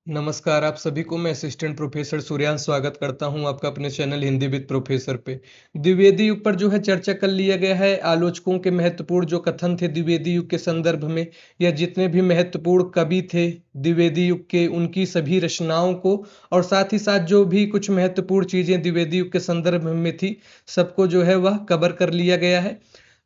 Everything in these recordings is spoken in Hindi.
नमस्कार आप सभी को मैं असिस्टेंट प्रोफेसर सूर्यांश स्वागत करता हूं आपका अपने चैनल हिंदी विद प्रोफेसर पे। द्विवेदी युग पर जो है चर्चा कर लिया गया है। आलोचकों के महत्वपूर्ण जो कथन थे द्विवेदी युग के संदर्भ में, या जितने भी महत्वपूर्ण कवि थे द्विवेदी युग के, उनकी सभी रचनाओं को, और साथ ही साथ जो भी कुछ महत्वपूर्ण चीजें द्विवेदी युग के संदर्भ में थी, सबको जो है वह कवर कर लिया गया है।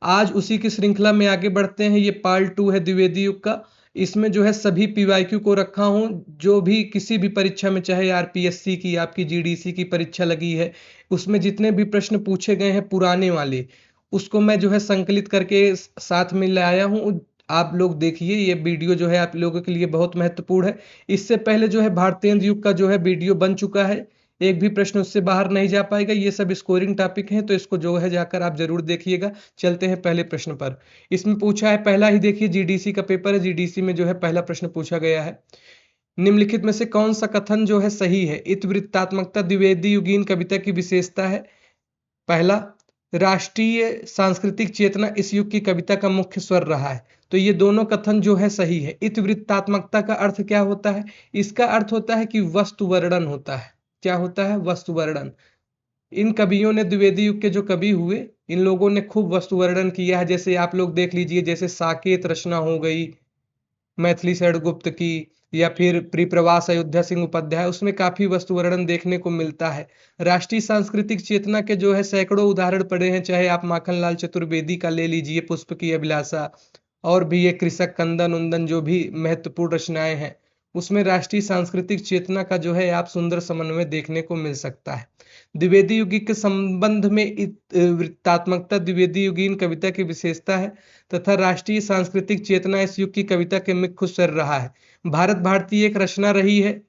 आज उसी की श्रृंखला में आगे बढ़ते हैं। ये पार्ट 2 है द्विवेदी युग का। इसमें जो है सभी पीवाईक्यू को रखा हूं, जो भी किसी भी परीक्षा में, चाहे आरपीएससी की, आपकी जीडीसी की परीक्षा लगी है, उसमें जितने भी प्रश्न पूछे गए हैं पुराने वाले, उसको मैं जो है संकलित करके साथ में लाया हूं। आप लोग देखिए, ये वीडियो जो है आप लोगों के लिए बहुत महत्वपूर्ण है। इससे पहले जो है भारतेंद्र युग का जो है वीडियो बन चुका है, एक भी प्रश्न उससे बाहर नहीं जा पाएगा। ये सब स्कोरिंग टॉपिक हैं, तो इसको जो है जाकर आप जरूर देखिएगा। चलते हैं पहले प्रश्न पर। इसमें पूछा है, पहला ही देखिए, जीडीसी का पेपर है। जीडीसी में जो है पहला प्रश्न पूछा गया है, निम्नलिखित में से कौन सा कथन जो है सही है? इतिवृत्तात्मकता द्विवेदी युगीन कविता की विशेषता है। पहला, राष्ट्रीय सांस्कृतिक चेतना इस युग की कविता का मुख्य स्वर रहा है। तो ये दोनों कथन जो है सही है। इतिवृत्तात्मकता का अर्थ क्या होता है? इसका अर्थ होता है कि वस्तु वर्णन होता है। क्या होता है? वस्तु वर्णन। इन कवियों ने, द्विवेदी युग के जो कवि हुए, इन लोगों ने खूब वस्तु वर्णन किया है। जैसे आप लोग देख लीजिए, जैसे साकेत रचना हो गई मैथिली शरण गुप्त की, या फिर प्रिप्रवास अयोध्या सिंह उपाध्याय, उसमें काफी वस्तु वर्णन देखने को मिलता है। राष्ट्रीय सांस्कृतिक चेतना के जो है सैकड़ों उदाहरण पड़े हैं। चाहे आप माखनलाल चतुर्वेदी का ले लीजिए, पुष्प की अभिलाषा, और भी ये कृषक कंदन उंदन, जो भी महत्वपूर्ण रचनाएं हैं, उसमें राष्ट्रीय सांस्कृतिक चेतना का जो है आप सुंदर समन्वय देखने को मिल सकता है। द्विवेदी युगी के संबंध में वृत्तात्मकता द्विवेदी युगीन कविता की विशेषता है, तथा राष्ट्रीय सांस्कृतिक चेतना इस युग की कविता के मुख्य स्वर रहा है। भारत भारती एक रचना रही है,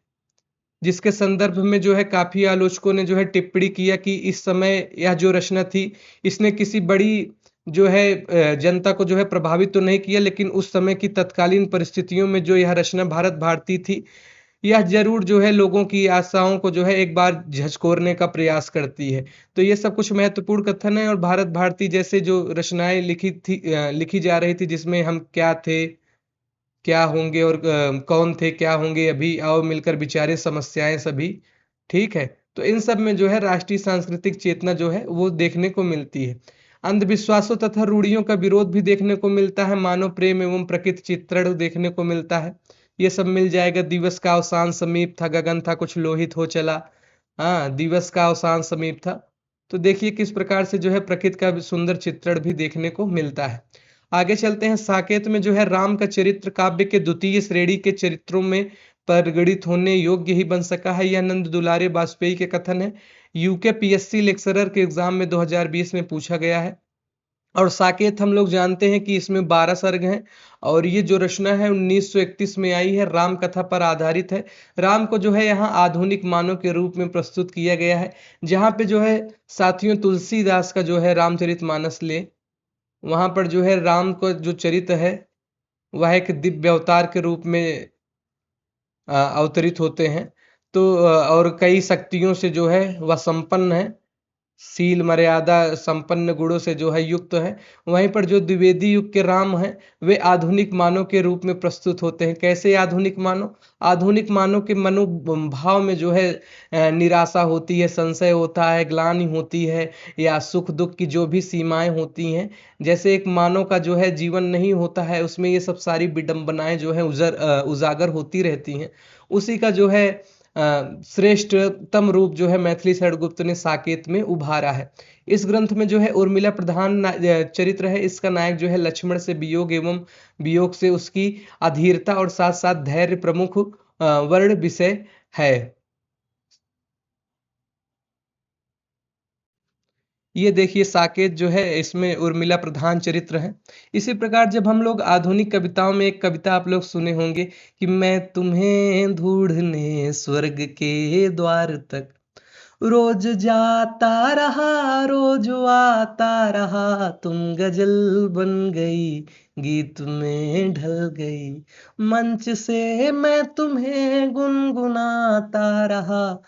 जिसके संदर्भ में जो है काफी आलोचकों ने जो है टिप्पणी किया कि इस समय यह जो रचना थी, इसने किसी बड़ी जो है जनता को जो है प्रभावित तो नहीं किया, लेकिन उस समय की तत्कालीन परिस्थितियों में जो यह रचना भारत भारती थी, यह जरूर जो है लोगों की आशाओं को जो है एक बार झकझोरने का प्रयास करती है। तो ये सब कुछ महत्वपूर्ण कथन है। और भारत भारती जैसे जो रचनाएं लिखी जा रही थी, जिसमें हम क्या थे, क्या होंगे, और कौन थे, क्या होंगे, अभी आओ मिलकर विचारे, समस्याएं सभी, ठीक है। तो इन सब में जो है राष्ट्रीय सांस्कृतिक चेतना जो है वो देखने को मिलती है। अंधविश्वासों तथा रूढ़ियों का विरोध भी देखने को मिलता है। मानव प्रेम एवं प्रकृति चित्रण देखने को मिलता है। ये सब मिल जाएगा। दिवस का अवसान समीप था, गगन था कुछ लोहित हो चला। हाँ, दिवस का अवसान समीप था। तो देखिए किस प्रकार से जो है प्रकृति का भी सुंदर चित्रण भी देखने को मिलता है। आगे चलते हैं। साकेत में जो है राम का चरित्र काव्य के द्वितीय श्रेणी के चरित्रों में परिगणित होने योग्य ही बन सका है। यह नंद दुलारे वाजपेयी के कथन है। यूके पीएससी लेक्चरर के एग्जाम में 2020 में पूछा गया है। और साकेत हम लोग जानते हैं कि इसमें 12 सर्ग हैं, और ये जो रचना है 1931 में आई है, राम कथा पर आधारित है। राम को जो है यहाँ आधुनिक मानव के रूप में प्रस्तुत किया गया है। जहाँ पे जो है साथियों तुलसीदास का जो है रामचरितमानस ले, वहां पर जो है राम को जो चरित्र है वह एक दिव्य अवतार के रूप में अवतरित होते हैं। तो और कई शक्तियों से जो है वह संपन्न है, शील मर्यादा संपन्न गुणों से जो है युक्त है। वहीं पर जो द्विवेदी युग के राम हैं, वे आधुनिक मानव के रूप में प्रस्तुत होते हैं। कैसे आधुनिक मानव? आधुनिक मानव के मनोभाव में जो है निराशा होती है, संशय होता है, ग्लानि होती है, या सुख दुख की जो भी सीमाएं होती हैं, जैसे एक मानव का जो है जीवन नहीं होता है, उसमें ये सब सारी विडंबनाएं जो है उजागर होती रहती हैं। उसी का जो है श्रेष्ठतम रूप जो है मैथिली शरण गुप्त ने साकेत में उभारा है। इस ग्रंथ में जो है उर्मिला प्रधान चरित्र है। इसका नायक जो है लक्ष्मण से वियोग एवं वियोग से उसकी अधीरता और साथ साथ धैर्य प्रमुख वर्ण विषय है। ये देखिए साकेत जो है, इसमें उर्मिला प्रधान चरित्र है। इसी प्रकार जब हम लोग आधुनिक कविताओं में एक कविता आप लोग सुने होंगे कि मैं तुम्हें ढूंढने स्वर्ग के द्वार तक रोज जाता रहा, रोज आता रहा, तुम गजल बन गई, गीत में ढल गई, मंच से मैं तुम्हें गुनगुनाता रहा,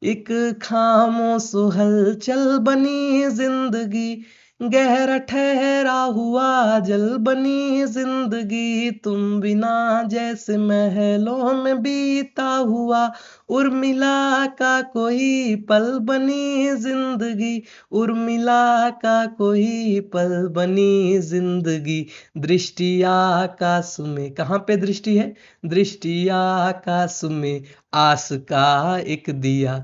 एक खामोश हलचल बनी जिंदगी, गहरा ठहरा हुआ जल बनी जिंदगी, तुम बिना जैसे महलों में बीता हुआ, उर्मिला का कोई पल बनी जिंदगी, उर्मिला का कोई पल बनी जिंदगी। दृष्टि आकाश में, कहाँ पे दृष्टि है? दृष्टि आकाश में, आस का एक दिया।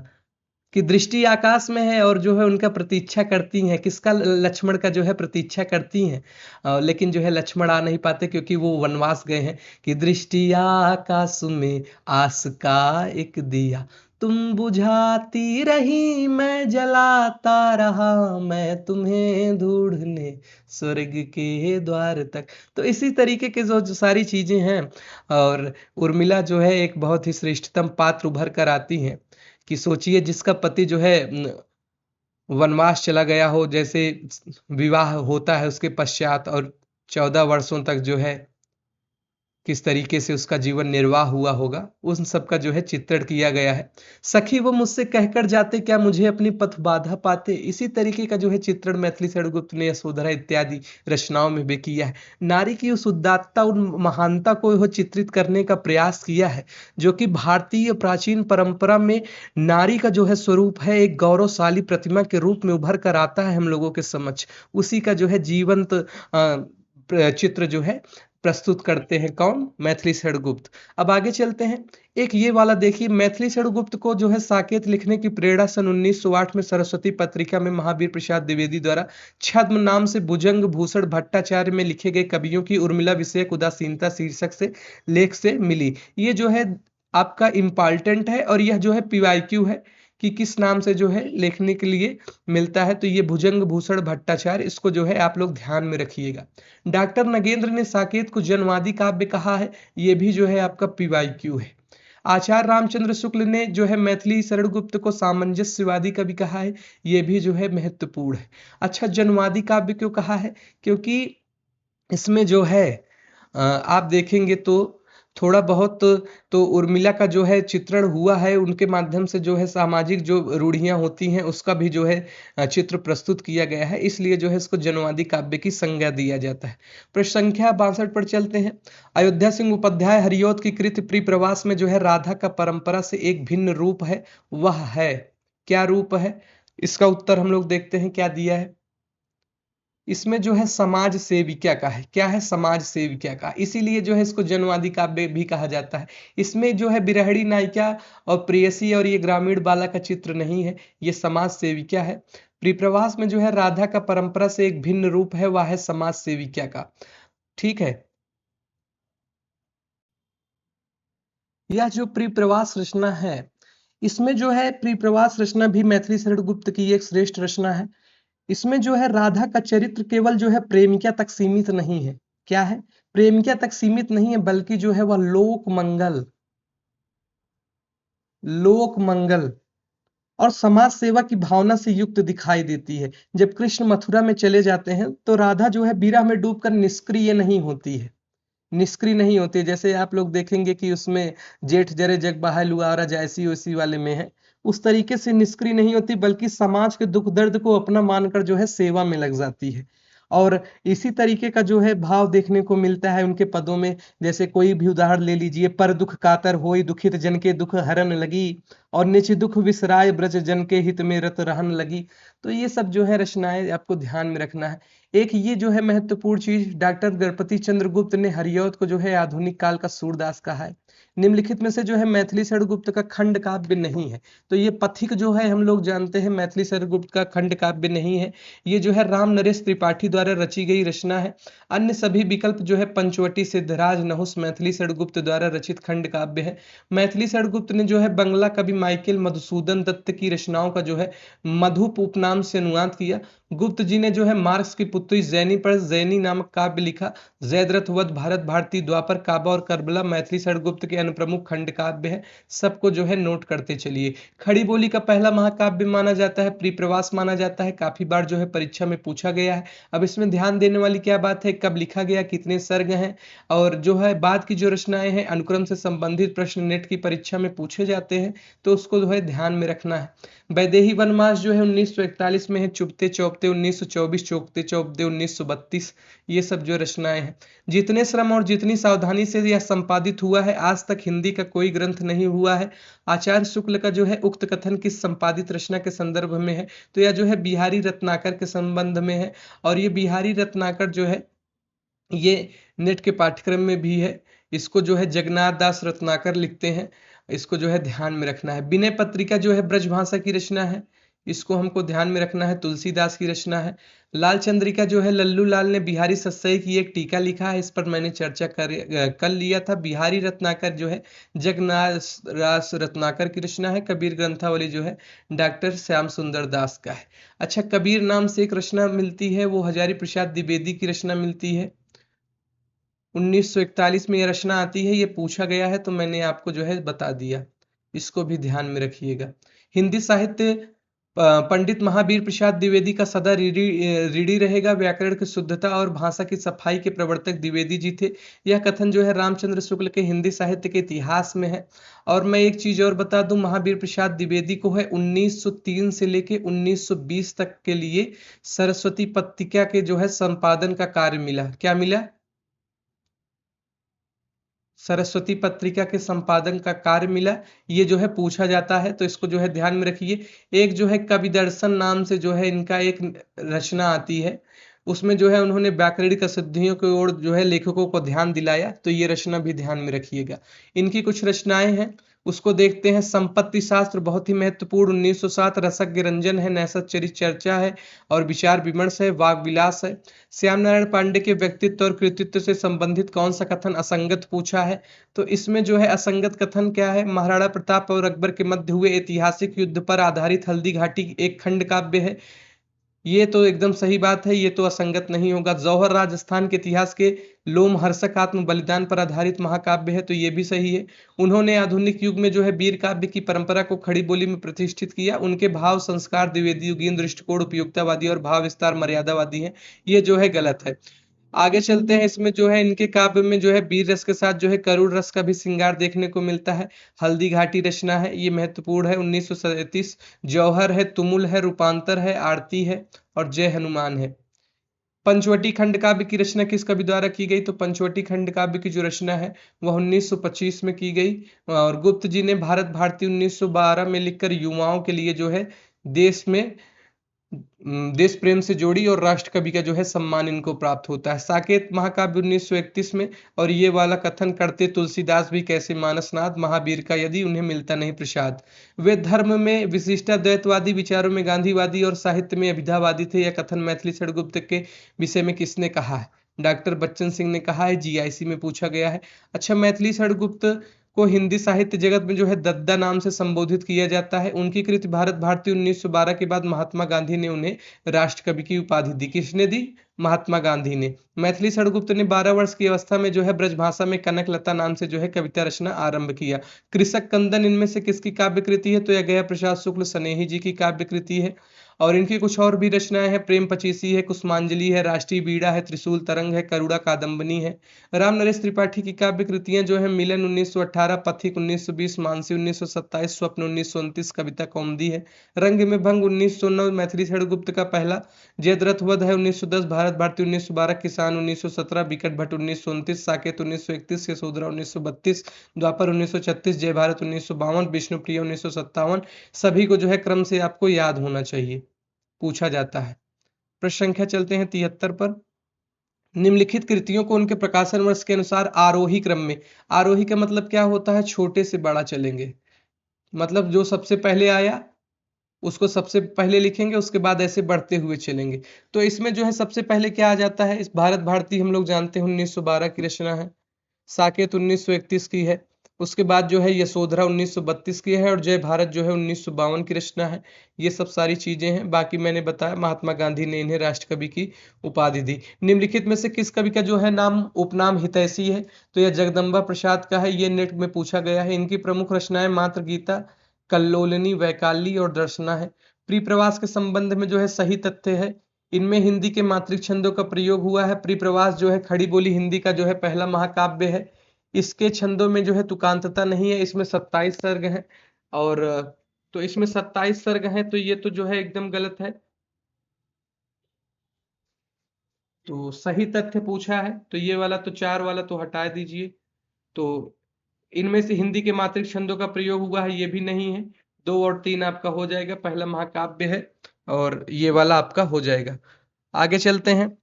कि दृष्टि आकाश में है और जो है उनका प्रतीक्षा करती हैं, किसका? लक्ष्मण का जो है प्रतीक्षा करती हैं। लेकिन जो है लक्ष्मण आ नहीं पाते क्योंकि वो वनवास गए हैं। कि दृष्टि आकाश में, आस का एक दिया, तुम बुझाती रही मैं जलाता रहा, मैं तुम्हें ढूंढने स्वर्ग के द्वार तक। तो इसी तरीके के जो सारी चीजें हैं। और उर्मिला जो है एक बहुत ही श्रेष्ठतम पात्र उभर कर आती हैं। कि सोचिए जिसका पति जो है वनवास चला गया हो, जैसे विवाह होता है उसके पश्चात, और 14 वर्षों तक जो है किस तरीके से उसका जीवन निर्वाह हुआ होगा, उन सब का जो है चित्रण किया गया है। सखी वो मुझसे कहकर जाते, क्या मुझे अपनी पथ बाधा पाते। इसी तरीके का जो है चित्रण मैथिली षड्गुप्त ने यशोधरा इत्यादि रचनाओं में भी किया है। नारी की उस उदात्तता, उन महानता को वह चित्रित करने का प्रयास किया है, जो कि भारतीय प्राचीन परंपरा में नारी का जो है स्वरूप है, एक गौरवशाली प्रतिमा के रूप में उभर कर आता है हम लोगों के समक्ष। उसी का जो है जीवंत चित्र जो है प्रस्तुत करते हैं कौन? मैथिली षड्गुप्त। अब आगे चलते हैं। एक ये वाला देखिए, मैथिली षड्गुप्त को जो है साकेत लिखने की प्रेरणा सन 1908 में सरस्वती पत्रिका में महावीर प्रसाद द्विवेदी द्वारा छद्म नाम से भुजंग भूषण भट्टाचार्य में लिखे गए कवियों की उर्मिला विषयक उदासीनता शीर्षक से लेख से मिली। ये जो है आपका इम्पॉर्टेंट है, और यह जो है पीवाईक्यू है कि किस नाम से जो है लिखने के लिए मिलता है। तो ये भुजंग भूषण भट्टाचार्य, इसको जो है आप लोग ध्यान में रखिएगा। डॉक्टर नगेंद्र ने साकेत को जनवादी काव्य कहा है, ये भी जो है आपका पीवाईक्यू है। आचार्य रामचंद्र शुक्ल ने जो है मैथिली षड्गुप्त को सामंजस्यवादी कवि कहा है, ये भी जो है महत्वपूर्ण है। अच्छा, जनवादी काव्य क्यों कहा है? क्योंकि इसमें जो है आप देखेंगे तो थोड़ा बहुत तो उर्मिला का जो है चित्रण हुआ है, उनके माध्यम से जो है सामाजिक जो रूढ़ियां होती हैं उसका भी जो है चित्र प्रस्तुत किया गया है, इसलिए जो है इसको जनवादी काव्य की संज्ञा दिया जाता है। प्रश्न संख्या 62 पर चलते हैं। अयोध्या सिंह उपाध्याय हरिऔध की कृति प्रियप्रवास में जो है राधा का परंपरा से एक भिन्न रूप है, वह है क्या रूप है? इसका उत्तर हम लोग देखते हैं क्या दिया है। इसमें जो है समाज सेविका का है। क्या है? समाज सेविका का, इसीलिए जो है इसको जनवादी काव्य भी कहा जाता है। इसमें जो है बिरहड़ी नायिका और प्रेयसी और ये ग्रामीण बाला का चित्र नहीं है, ये समाज सेविका है। प्रियप्रवास में जो है राधा का परंपरा से एक भिन्न रूप है, वह है समाज सेविका का। ठीक है। यह जो प्रियप्रवास रचना है, इसमें जो है प्रियप्रवास रचना भी मैथिली षड्गुप्त की एक श्रेष्ठ रचना है। इसमें जो है राधा का चरित्र केवल जो है प्रेमिका तक सीमित नहीं है। क्या है? प्रेमिका तक सीमित नहीं है, बल्कि जो है वह लोक मंगल, लोक मंगल और समाज सेवा की भावना से युक्त दिखाई देती है। जब कृष्ण मथुरा में चले जाते हैं तो राधा जो है विरह में डूबकर निष्क्रिय नहीं होती है, निष्क्रिय नहीं होती है। जैसे आप लोग देखेंगे कि उसमें जेठ जरे जग बहाय लुआरा जैसी वैसी वाले में है, उस तरीके से निष्क्रिय नहीं होती, बल्कि समाज के दुख दर्द को अपना मानकर जो है सेवा में लग जाती है। और इसी तरीके का जो है भाव देखने को मिलता है उनके पदों में। जैसे कोई भी उदाहरण ले लीजिए, पर दुख कातर होई दुखित जन के दुख हरन लगी, और निच दुख विसराय ब्रज जन के हित में रत रहन लगी। तो ये सब जो है रचनाएं आपको ध्यान में रखना है। एक ये जो है महत्वपूर्ण चीज, डॉक्टर गणपति चंद्र गुप्त ने हरिऔध को जो है आधुनिक काल का सूरदास कहा है। निम्नलिखित में से जो है मैथिली षड्गुप्त का खंड काव्य नहीं है। तो ये पथिक जो है हम लोग जानते हैं मैथिली षड्गुप्त का खंड काव्य नहीं है, ये जो है राम नरेश त्रिपाठी द्वारा रची गई रचना है। अन्य सभी विकल्प जो है पंचवटी सिद्धराज नहुस मैथिली षड्गुप्त द्वारा रचित खंड काव्य है। मैथिली षड्गुप्त ने जो है बंगला कवि माइकेल मधुसूदन दत्त की रचनाओं का जो है मधुप उपनाम से अनुवाद किया। गुप्त जी ने जो है मार्क्स की पुत्री जैनी पर जैनी नामक काव्य लिखा। जयद्रथ वध भारत भारती द्वापर काबा और करबला मैथिली षड्गुप्त के अनुप्रमुख खंड काव्य है। सबको जो है नोट करते चलिए। खड़ी बोली का पहला महाकाव्य माना जाता है, प्रियप्रवास माना जाता है, काफी बार जो है परीक्षा में पूछा गया है। अब इसमें ध्यान देने वाली क्या बात है, कब लिखा गया, कितने सर्ग हैं, और जो है बाद की जो रचनाएं हैं अनुक्रम से संबंधित प्रश्न नेट की परीक्षा में पूछे जाते हैं, तो उसको जो है ध्यान में रखना है। वैदेही वनवास जो है 1941 में है, चुपते चौपते चौपते 1924, चौकते चौपदे 1932, ये सब जो रचनाएं हैं। जितने श्रम और जितनी सावधानी से यह संपादित हुआ है, आज तक हिंदी का कोई ग्रंथ नहीं हुआ है। आचार्य शुक्ल का जो है उक्त कथन किस संपादित रचना के संदर्भ में है, तो यह जो है बिहारी रत्नाकर के संबंध में है। और ये बिहारी रत्नाकर जो है ये नेट के पाठ्यक्रम में भी है। इसको जो है जगन्नाथ दास रत्नाकर लिखते हैं, इसको जो है ध्यान में रखना है। विनय पत्रिका जो है ब्रजभाषा की रचना है, इसको हमको ध्यान में रखना है, तुलसीदास की रचना है। लाल चंद्रिका जो है लल्लू लाल ने बिहारी सस्सई की एक टीका लिखा है, इस पर मैंने चर्चा कर लिया था। बिहारी रत्नाकर जो है जगन्नाथ दास रत्नाकर की रचना है। कबीर ग्रंथावली जो है डॉक्टर श्याम सुंदर दास का है। अच्छा, कबीर नाम से एक रचना मिलती है, वो हजारी प्रसाद द्विवेदी की रचना मिलती है। 1941 में यह रचना आती है, ये पूछा गया है तो मैंने आपको जो है बता दिया, इसको भी ध्यान में रखिएगा। हिंदी साहित्य पंडित महावीर प्रसाद द्विवेदी का सदा रीढ़ी रहेगा। व्याकरण की शुद्धता और भाषा की सफाई के प्रवर्तक द्विवेदी जी थे। यह कथन जो है रामचंद्र शुक्ल के हिंदी साहित्य के इतिहास में है। और मैं एक चीज और बता दूं, महावीर प्रसाद द्विवेदी को है 1903 से लेके 1920 तक के लिए सरस्वती पत्रिका के जो है संपादन का कार्य मिला। क्या मिला? सरस्वती पत्रिका के संपादन का कार्य मिला। ये जो है पूछा जाता है, तो इसको जो है ध्यान में रखिए। एक जो है कवि दर्शन नाम से जो है इनका एक रचना आती है, उसमें जो है उन्होंने व्याकरणिक अशुद्धियों की ओर जो है लेखकों को ध्यान दिलाया, तो ये रचना भी ध्यान में रखिएगा। इनकी कुछ रचनाएं हैं, उसको देखते हैं। संपत्ति शास्त्र बहुत ही महत्वपूर्ण 1907, रसज्ञ रंजन है, नैसत चरित चर्चा है और विचार विमर्श है, वाग विलास है। श्याम नारायण पांडे के व्यक्तित्व और कृतित्व से संबंधित कौन सा कथन असंगत पूछा है, तो इसमें जो है असंगत कथन क्या है? महाराणा प्रताप और अकबर के मध्य हुए ऐतिहासिक युद्ध पर आधारित हल्दी घाटी एक खंड काव्य है। ये तो एकदम सही बात है, ये तो असंगत नहीं होगा। जौहर राजस्थान के इतिहास के लोमहर्षक आत्म बलिदान पर आधारित महाकाव्य है, तो ये भी सही है। उन्होंने आधुनिक युग में जो है वीर काव्य की परंपरा को खड़ी बोली में प्रतिष्ठित किया। उनके भाव संस्कार द्विवेदी युगीन दृष्टिकोण उपयुक्तावादी और भाव विस्तार मर्यादावादी है, ये जो है गलत है। आगे चलते हैं। इसमें जो है इनके काव्य में जो है वीर रस के साथ जो है करुण रस का भी श्रृंगार देखने को मिलता है। हल्दी घाटी रचना है, ये महत्वपूर्ण है 1937। जौहर है, तुमुल है, रूपांतर है, आरती है और जय हनुमान है। पंचवटी खंड काव्य की रचना किस कवि द्वारा की गई, तो पंचवटी खंड काव्य की जो रचना है वह 1925 में की गई। और गुप्त जी ने भारत भारती 1912 में लिखकर युवाओं के लिए जो है देश में देश प्रेम से जोड़ी और राष्ट्र कवि का जो है सम्मान इनको प्राप्त होता है। साकेत महाकाव्य 1931 में। और ये वाला कथन करते तुलसीदास भी कैसे मानसनाथ महावीर का यदि उन्हें मिलता नहीं प्रसाद। वे धर्म में विशिष्टाद्वैतवादी, विचारों में गांधीवादी और साहित्य में अभिधावादी थे। यह कथन मैथिली छड़गुप्त के विषय में किसने कहा है? डॉक्टर बच्चन सिंह ने कहा है, जीआईसी में पूछा गया है। अच्छा, मैथिली छड़गुप्त को हिंदी साहित्य जगत में जो है दद्दा नाम से संबोधित किया जाता है। उनकी कृति भारत भारती 1912 के बाद महात्मा गांधी ने उन्हें राष्ट्र कवि की उपाधि दी। किसने दी? महात्मा गांधी ने। मैथिली छड़गुप्त ने 12 वर्ष की अवस्था में जो है ब्रजभाषा में कनक लता नाम से जो है कविता रचना आरंभ किया। कृषक कंदन इनमें से किसकी काव्य कृति है, तो यह गया प्रसाद शुक्ल स्नेही जी की काव्य कृति है। और इनकी कुछ और भी रचनाएं हैं। प्रेम पचीसी है, कुसुमांजलि है, राष्ट्रीय बीड़ा है, त्रिशूल तरंग है, करुड़ा कादम्बनी है। राम नरेश त्रिपाठी की काव्य कृतियां जो है मिलन 1918, पथिक 1920, मानसी 1927, स्वप्न 1929, कविता कौमुदी है। रंग में भंग 1909 मैथिली छड़गुप्त का पहला। जयद्रथ वध है 1910, भारत भारती 1912, किसान 1917, विकट भट्ट 1929, साकेत 1931, यशोधरा 1932, द्वापर 1936, जय भारत 1952, विष्णुप्रिया 1957। सभी को जो है क्रम से आपको याद होना चाहिए, पूछा जाता है। प्रश्न संख्या चलते हैं 73 पर। निम्नलिखित कृतियों को उनके प्रकाशन वर्ष के अनुसार आरोही क्रम में, आरोही का मतलब क्या होता है? छोटे से बड़ा चलेंगे, मतलब जो सबसे पहले आया उसको सबसे पहले लिखेंगे, उसके बाद ऐसे बढ़ते हुए चलेंगे। तो इसमें जो है सबसे पहले क्या आ जाता है? इस भारत भारती हम लोग जानते हैं 1912 की रचना है। साकेत 1931 की है। उसके बाद जो है यशोधरा 1932 की है और जय भारत जो है 1952 की रचना है। ये सब सारी चीजें हैं। बाकी मैंने बताया महात्मा गांधी ने इन्हें राष्ट्र कवि की उपाधि दी। निम्नलिखित में से किस कवि का जो है नाम उपनाम हितैषी है, तो यह जगदम्बा प्रसाद का है। ये नेट में पूछा गया है। इनकी प्रमुख रचनाएं मात्र गीता, कल्लोलिनी, वैकाली और दर्शना है। प्रिप्रवास के संबंध में जो है सही तथ्य है, इनमें हिंदी के मातृक छंदों का प्रयोग हुआ है। प्रिप्रवास जो है खड़ी बोली हिंदी का जो है पहला महाकाव्य है। इसके छंदों में जो है तुकांतता नहीं है। इसमें 27 सर्ग हैं और तो इसमें 27 सर्ग हैं, तो ये तो जो है एकदम गलत है। तो सही तथ्य पूछा है, तो ये वाला तो 4 वाला तो हटा दीजिए। तो इनमें से हिंदी के मातृक छंदों का प्रयोग हुआ है, ये भी नहीं है। 2 और 3 आपका हो जाएगा, पहला महाकाव्य है और ये वाला आपका हो जाएगा। आगे चलते हैं।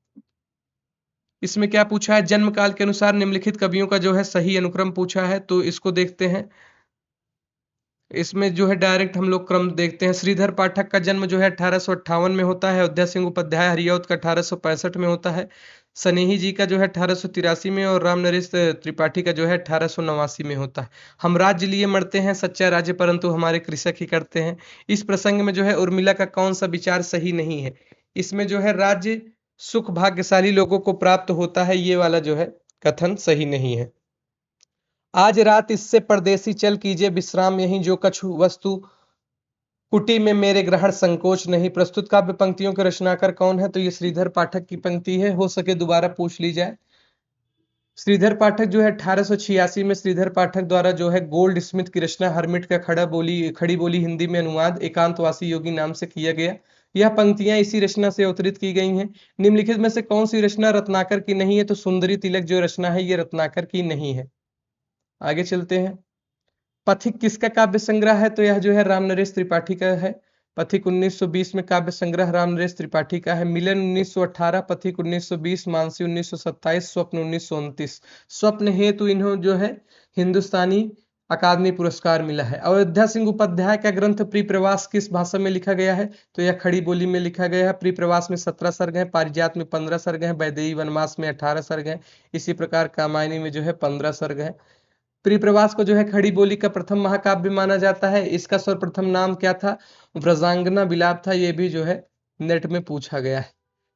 इसमें क्या पूछा है, जन्म काल के अनुसार निम्नलिखित कवियों का जो है सही अनुक्रम पूछा है, तो इसको देखते हैं। इसमें जो है डायरेक्ट हम लोग क्रम देखते हैं। श्रीधर पाठक का जन्म जो है 1858 में होता है। अयोध्या सिंह उपाध्याय हरिऔध का 1865 में होता है। स्नेही जी का जो है 1883 में और राम नरेश त्रिपाठी का जो है 1889 में होता है। हम राज्य लिए मरते हैं, सच्चा राज्य परंतु हमारे कृषक ही करते हैं। इस प्रसंग में जो है उर्मिला का कौन सा विचार सही नहीं है? इसमें जो है राज्य सुख भाग्यशाली लोगों को प्राप्त होता है, ये वाला जो है कथन सही नहीं है। आज रात इससे परदेसी चल कीजिए विश्राम, यहीं जो कछु वस्तु कुटी में मेरे ग्रहण संकोच नहीं। प्रस्तुत काव्य पंक्तियों के रचनाकार कौन है? तो ये श्रीधर पाठक की पंक्ति है, हो सके दोबारा पूछ ली जाए। श्रीधर पाठक जो है 1886 में श्रीधर पाठक द्वारा जो है गोल्ड स्मिथ की रचना हरमिट का खड़ी बोली हिंदी में अनुवाद एकांतवासी योगी नाम से किया गया। यह पंक्तियां इसी रचना से अवतरित की गई हैं। निम्नलिखित में से कौन सी रचना रत्नाकर की नहीं है? तो सुंदरी तिलक जो रचना है ये रत्नाकर की नहीं है। आगे चलते हैं। पथिक किसका काव्य संग्रह है? तो यह जो है राम नरेश त्रिपाठी का है। पथिक 1920 में काव्य संग्रह राम नरेश त्रिपाठी का है। मिलन 1918, पथिक 1920, मानसी 1927, स्वप्न 1929। स्वप्न हेतु इन्हों जो है हिंदुस्तानी अकादमी पुरस्कार मिला है। अयोध्या सिंह उपाध्याय का ग्रंथ प्रिप्रवास किस भाषा में लिखा गया है? तो यह खड़ी बोली में लिखा गया है। प्रिप्रवास में 17 सर्ग हैं, पारिजात में 15 सर्ग हैं, वैदेही वनवास में 18 सर्ग हैं, इसी प्रकार कामायनी में जो है 15 सर्ग हैं। प्रिप्रवास को जो है खड़ी बोली का प्रथम महाकाव्य माना जाता है। इसका सर्वप्रथम नाम क्या था? व्रजांगना विलाप था। ये भी जो है नेट में पूछा गया है।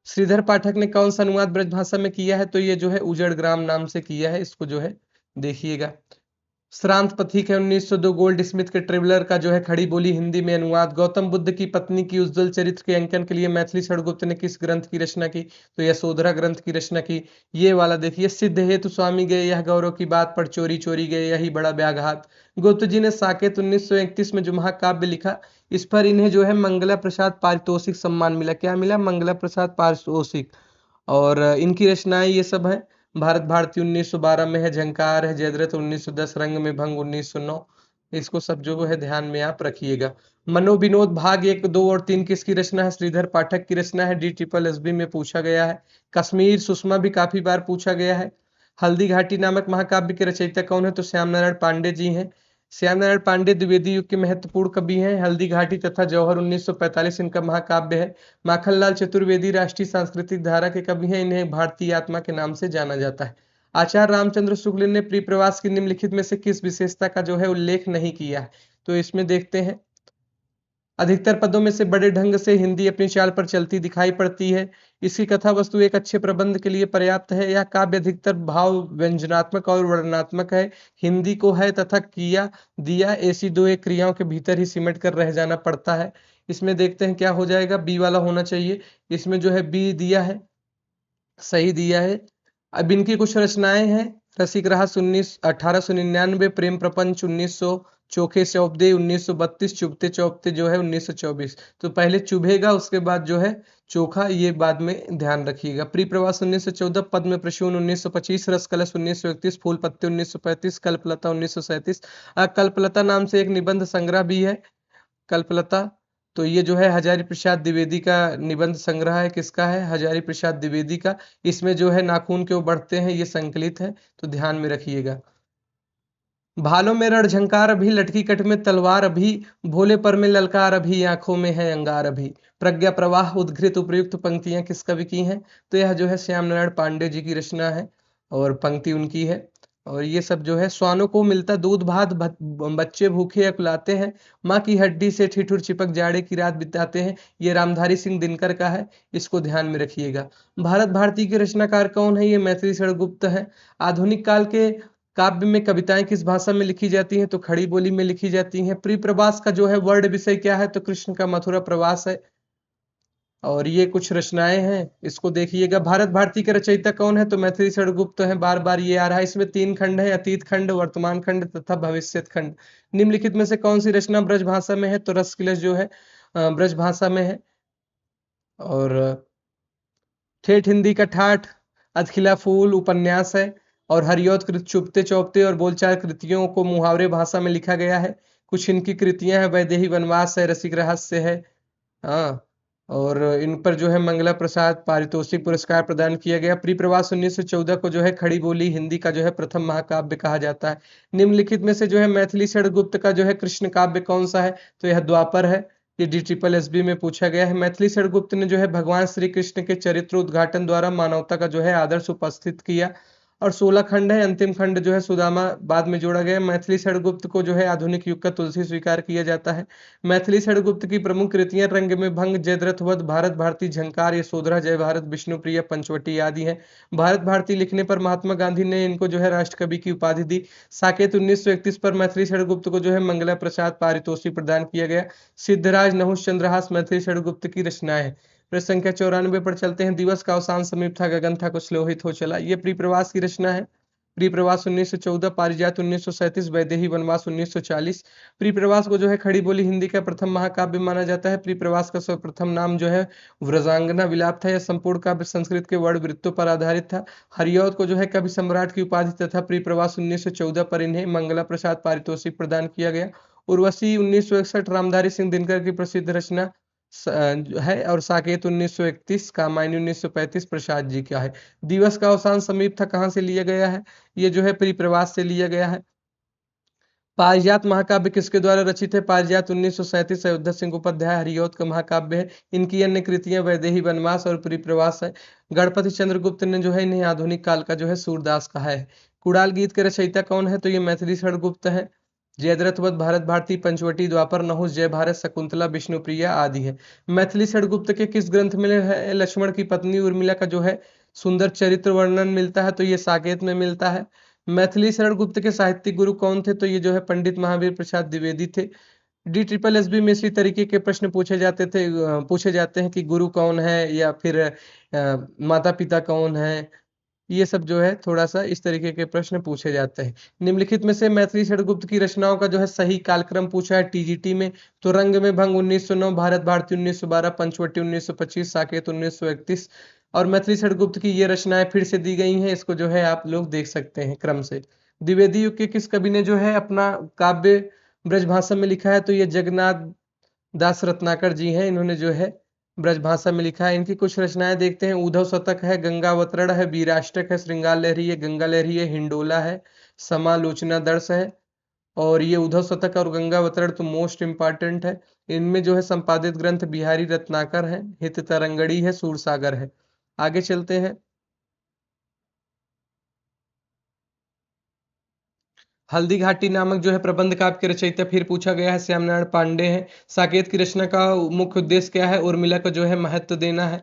श्रीधर पाठक ने कौन सा अनुवाद ब्रज भाषा में किया है? तो ये जो है उजड़ ग्राम नाम से किया है, इसको जो है देखिएगा। श्रांत पथिक है 1902 गोल्ड स्मिथ के ट्रेवलर का जो है खड़ी बोली हिंदी में अनुवाद। गौतम बुद्ध की पत्नी की उज्जवल चरित्र के अंकन के लिए मैथिली षड़गुप्त ने किस ग्रंथ की रचना की? तो यशोधरा ग्रंथ की रचना की। ये वाला देखिए, सिद्ध हेतु स्वामी गए यह गौरव की बात, पर चोरी चोरी गए यही बड़ा व्याघात। गुप्त जी ने साकेत 1931 में जो महाकाव्य लिखा, इस पर इन्हें जो है मंगला प्रसाद पारितोषिक सम्मान मिला। क्या मिला? मंगला प्रसाद पारितोषिक। और इनकी रचनाएं ये सब है। भारत भारती 1912 में है, झंकार है, जयद्रथ 1910, रंग में भंग 1909। इसको सब जो है ध्यान में आप रखिएगा। मनोविनोद भाग 1, 2 और 3 किसकी रचना है? श्रीधर पाठक की रचना है। DSSB में पूछा गया है। कश्मीर सुषमा भी काफी बार पूछा गया है। हल्दी घाटी नामक महाकाव्य के रचयिता कौन है? तो श्याम नारायण पांडे जी हैं। श्याम नारायण पांडे द्विवेदी युग के महत्वपूर्ण कवि हैं। हल्दी घाटी तथा जौहर 1945 इनका महाकाव्य है। माखनलाल चतुर्वेदी राष्ट्रीय सांस्कृतिक धारा के कवि हैं। इन्हें भारतीय आत्मा के नाम से जाना जाता है। आचार्य रामचंद्र शुक्ल ने प्रिप्रवास की निम्नलिखित में से किस विशेषता का जो है उल्लेख नहीं किया है? तो इसमें देखते हैं। अधिकतर पदों में से बड़े ढंग से हिंदी अपनी चाल पर चलती दिखाई पड़ती है। इसकी कथा वस्तु एक अच्छे प्रबंध के लिए पर्याप्त है। यह काव्य अधिकतर भाव व्यंजनात्मक और वर्णनात्मक है। हिंदी को है तथा किया दिया ऐसी दो एक क्रियाओं के भीतर ही सिमट कर रह जाना पड़ता है। इसमें देखते हैं क्या हो जाएगा। बी वाला होना चाहिए। इसमें जो है बी दिया है, सही दिया है। अब इनकी कुछ रचनाएं हैं। रसिक रहास 1899, प्रेम प्रपंच 1900, चोखे चौपदे 1932, चुभते चौपते जो है 1924। तो पहले चुभेगा, उसके बाद जो है चोखा, ये बाद में ध्यान रखिएगा। प्रिप्रवास 1914, पद्म प्रसून 1925, रस कलश 1931, फूल पत्ते 1935, कल्पलता 1937। कल्पलता नाम से एक निबंध संग्रह भी है, कल्पलता। तो ये जो है हजारी प्रसाद द्विवेदी का निबंध संग्रह है। किसका है? हजारी प्रसाद द्विवेदी का। इसमें जो है नाखून क्यों बढ़ते हैं ये संकलित है, तो ध्यान में रखिएगा। भालों में रणझंकार अभी, लटकी कट में तलवार अभी, भोले पर में ललकार अभी, आंखों में है अंगार अभी। प्रज्ञा प्रवाह उद्घृत उपयुक्त पंक्तियां किस कवि की हैं? तो यह जो है श्याम नारायण पांडे जी की रचना है और पंक्ति उनकी है। और ये सब जो है, स्वानों को मिलता दूध भात, बच्चे भूखे अकुलाते हैं, माँ की हड्डी से ठिठुर चिपक जाड़े की रात बिताते हैं। ये रामधारी सिंह दिनकर का है, इसको ध्यान में रखिएगा। भारत भारती के रचनाकार कौन है? ये मैथिली षड़गुप्त है। आधुनिक काल के काव्य में कविताएं किस भाषा में लिखी जाती हैं? तो खड़ी बोली में लिखी जाती हैं। प्रिप्रवास का जो है वर्ड विषय क्या है? तो कृष्ण का मथुरा प्रवास है। और ये कुछ रचनाएं हैं, इसको देखिएगा। भारत भारती के रचयिता कौन है? तो मैथिली षड़गुप्त है। बार बार ये आ रहा है। इसमें 3 खंड है, अतीत खंड, वर्तमान खंड तथा भविष्यत खंड। निम्नलिखित में से कौन सी रचना ब्रज भाषा में है? तो रस कलश जो है ब्रज भाषा में है। और ठेठ हिंदी का ठाठ, अधखिला फूल उपन्यास है और हरिऔध कृत चुपते चौपते और बोलचाल कृतियों को मुहावरे भाषा में लिखा गया है। कुछ इनकी कृतियां हैं, वैदेही वनवास है, रसिक रहस्य है। हाँ, और इन पर जो है मंगला प्रसाद पारितोषिक पुरस्कार प्रदान किया गया। प्रियप्रवास 1914 को जो है खड़ी बोली हिंदी का जो है प्रथम महाकाव्य कहा जाता है। निम्नलिखित में से जो है मैथिली षड़गुप्त का जो है कृष्ण काव्य कौन सा है? तो यह द्वापर है। ये DSSB में पूछा गया है। मैथिली षड़गुप्त ने जो है भगवान श्री कृष्ण के चरित्र उद्घाटन द्वारा मानवता का जो है आदर्श उपस्थित किया। और 16 खंड है, अंतिम खंड जो है सुदामा बाद में जोड़ा गया। मैथिली षड़गुप्त को जो है आधुनिक युग का तुलसी स्वीकार किया जाता है। मैथिली षड़गुप्त की प्रमुख कृतियां रंग में भंग, जयद्रथवध, भारत भारती, झंकार, यशोधरा, जय भारत, विष्णुप्रिय, पंचवटी आदि हैं। भारत भारती लिखने पर महात्मा गांधी ने इनको जो है राष्ट्रकवि की उपाधि दी। साकेत 1931 पर मैथिली षड़गुप्त को जो है मंगला प्रसाद पारितोषिक प्रदान किया गया। सिद्धराज, नहुष, चंद्रहास मैथिली षड़गुप्त की रचनाएं हैं। प्रश्न संख्या 94 पर चलते हैं। दिवस का अवसान समीप था, गगन था कुछ लोहित हो चला। ये प्रियप्रवास की रचना है। प्रियप्रवास 1914, पारिजात 1937, वैदेही वनवास 1940। प्रियप्रवास को जो है खड़ी बोली हिंदी का प्रथम महाकाव्य माना जाता है। प्रियप्रवास का सर्वप्रथम नाम जो है व्रजांगना विलाप था। यह संपूर्ण काव्य संस्कृत के वर्ण वृत्तों पर आधारित था। हरिऔध को जो है कवि सम्राट की उपाधि तथा प्रियप्रवास 1914 पर इन्हें मंगला प्रसाद पारितोषिक प्रदान किया गया। उर्वशी 1961 रामधारी सिंह दिनकर की प्रसिद्ध रचना है। और साकेत 1931, कामायनी 1935 प्रसाद जी का है। दिवस का अवसान समीप था कहाँ से लिया गया है? ये जो है प्रियप्रवास से लिया गया है। पारिजात महाकाव्य किसके द्वारा रचित है? पारिजात 1937 अयोध्या सिंह उपाध्याय हरिऔध का महाकाव्य है। इनकी अन्य कृतियां वैदेही वनवास और प्रियप्रवास है। गणपति चंद्रगुप्त ने जो है इन्हें आधुनिक काल का जो है सूरदास कहा है। कुड़ाल गीत के रचयिता कौन है? तो ये मैथिली षड़गुप्त है। जयद्रथवध, भारत भारती, पंचवटी, द्वापर, नहुष, जय भारत, शकुंतला, विष्णुप्रिया आदि है। मैथिली षड़गुप्त के किस ग्रंथ में है लक्ष्मण की पत्नी उर्मिला का जो है सुंदर चरित्र वर्णन मिलता है? तो ये साकेत में मिलता है। मैथिली शरणगुप्त के साहित्यिक गुरु कौन थे? तो ये जो है पंडित महावीर प्रसाद द्विवेदी थे। DSSB में इसी तरीके के प्रश्न पूछे जाते हैं कि गुरु कौन है या फिर माता पिता कौन है। ये सब जो है थोड़ा सा इस तरीके के प्रश्न पूछे जाते हैं। निम्नलिखित में से मैथिली षड़गुप्त की रचनाओं का जो है सही कालक्रम पूछा है TGT में। तो रंग में भंग 1909, भारत भारती 1912, पंचवटी 1925, साकेत 1931। और मैथिली षड़गुप्त की ये रचनाएं फिर से दी गई हैं, इसको जो है आप लोग देख सकते हैं क्रम से। द्विवेदी युग के किस कवि ने जो है अपना काव्य ब्रजभाषा में लिखा है? तो ये जगन्नाथ दास रत्नाकर जी हैं। इन्होंने जो है ब्रजभाषा में लिखा है। इनकी कुछ रचनाएं देखते हैं। उद्धव शतक है, गंगावतरण है, वीराष्टक है, श्रृंगार लहरी है, गंगा लहरी है, हिंडोला है, समालोचना दर्श है। और ये उद्धव शतक और गंगावतरण तो मोस्ट इंपॉर्टेंट है। इनमें जो है संपादित ग्रंथ बिहारी रत्नाकर है, हित तरंगड़ी है, सूरसागर है। आगे चलते हैं। हल्दी घाटी नामक जो है प्रबंध काव्य के रचयिता फिर पूछा गया है, श्याम नारायण पांडे हैं। साकेत की रचना का मुख्य उद्देश्य क्या है? उर्मिला को जो है महत्व देना है।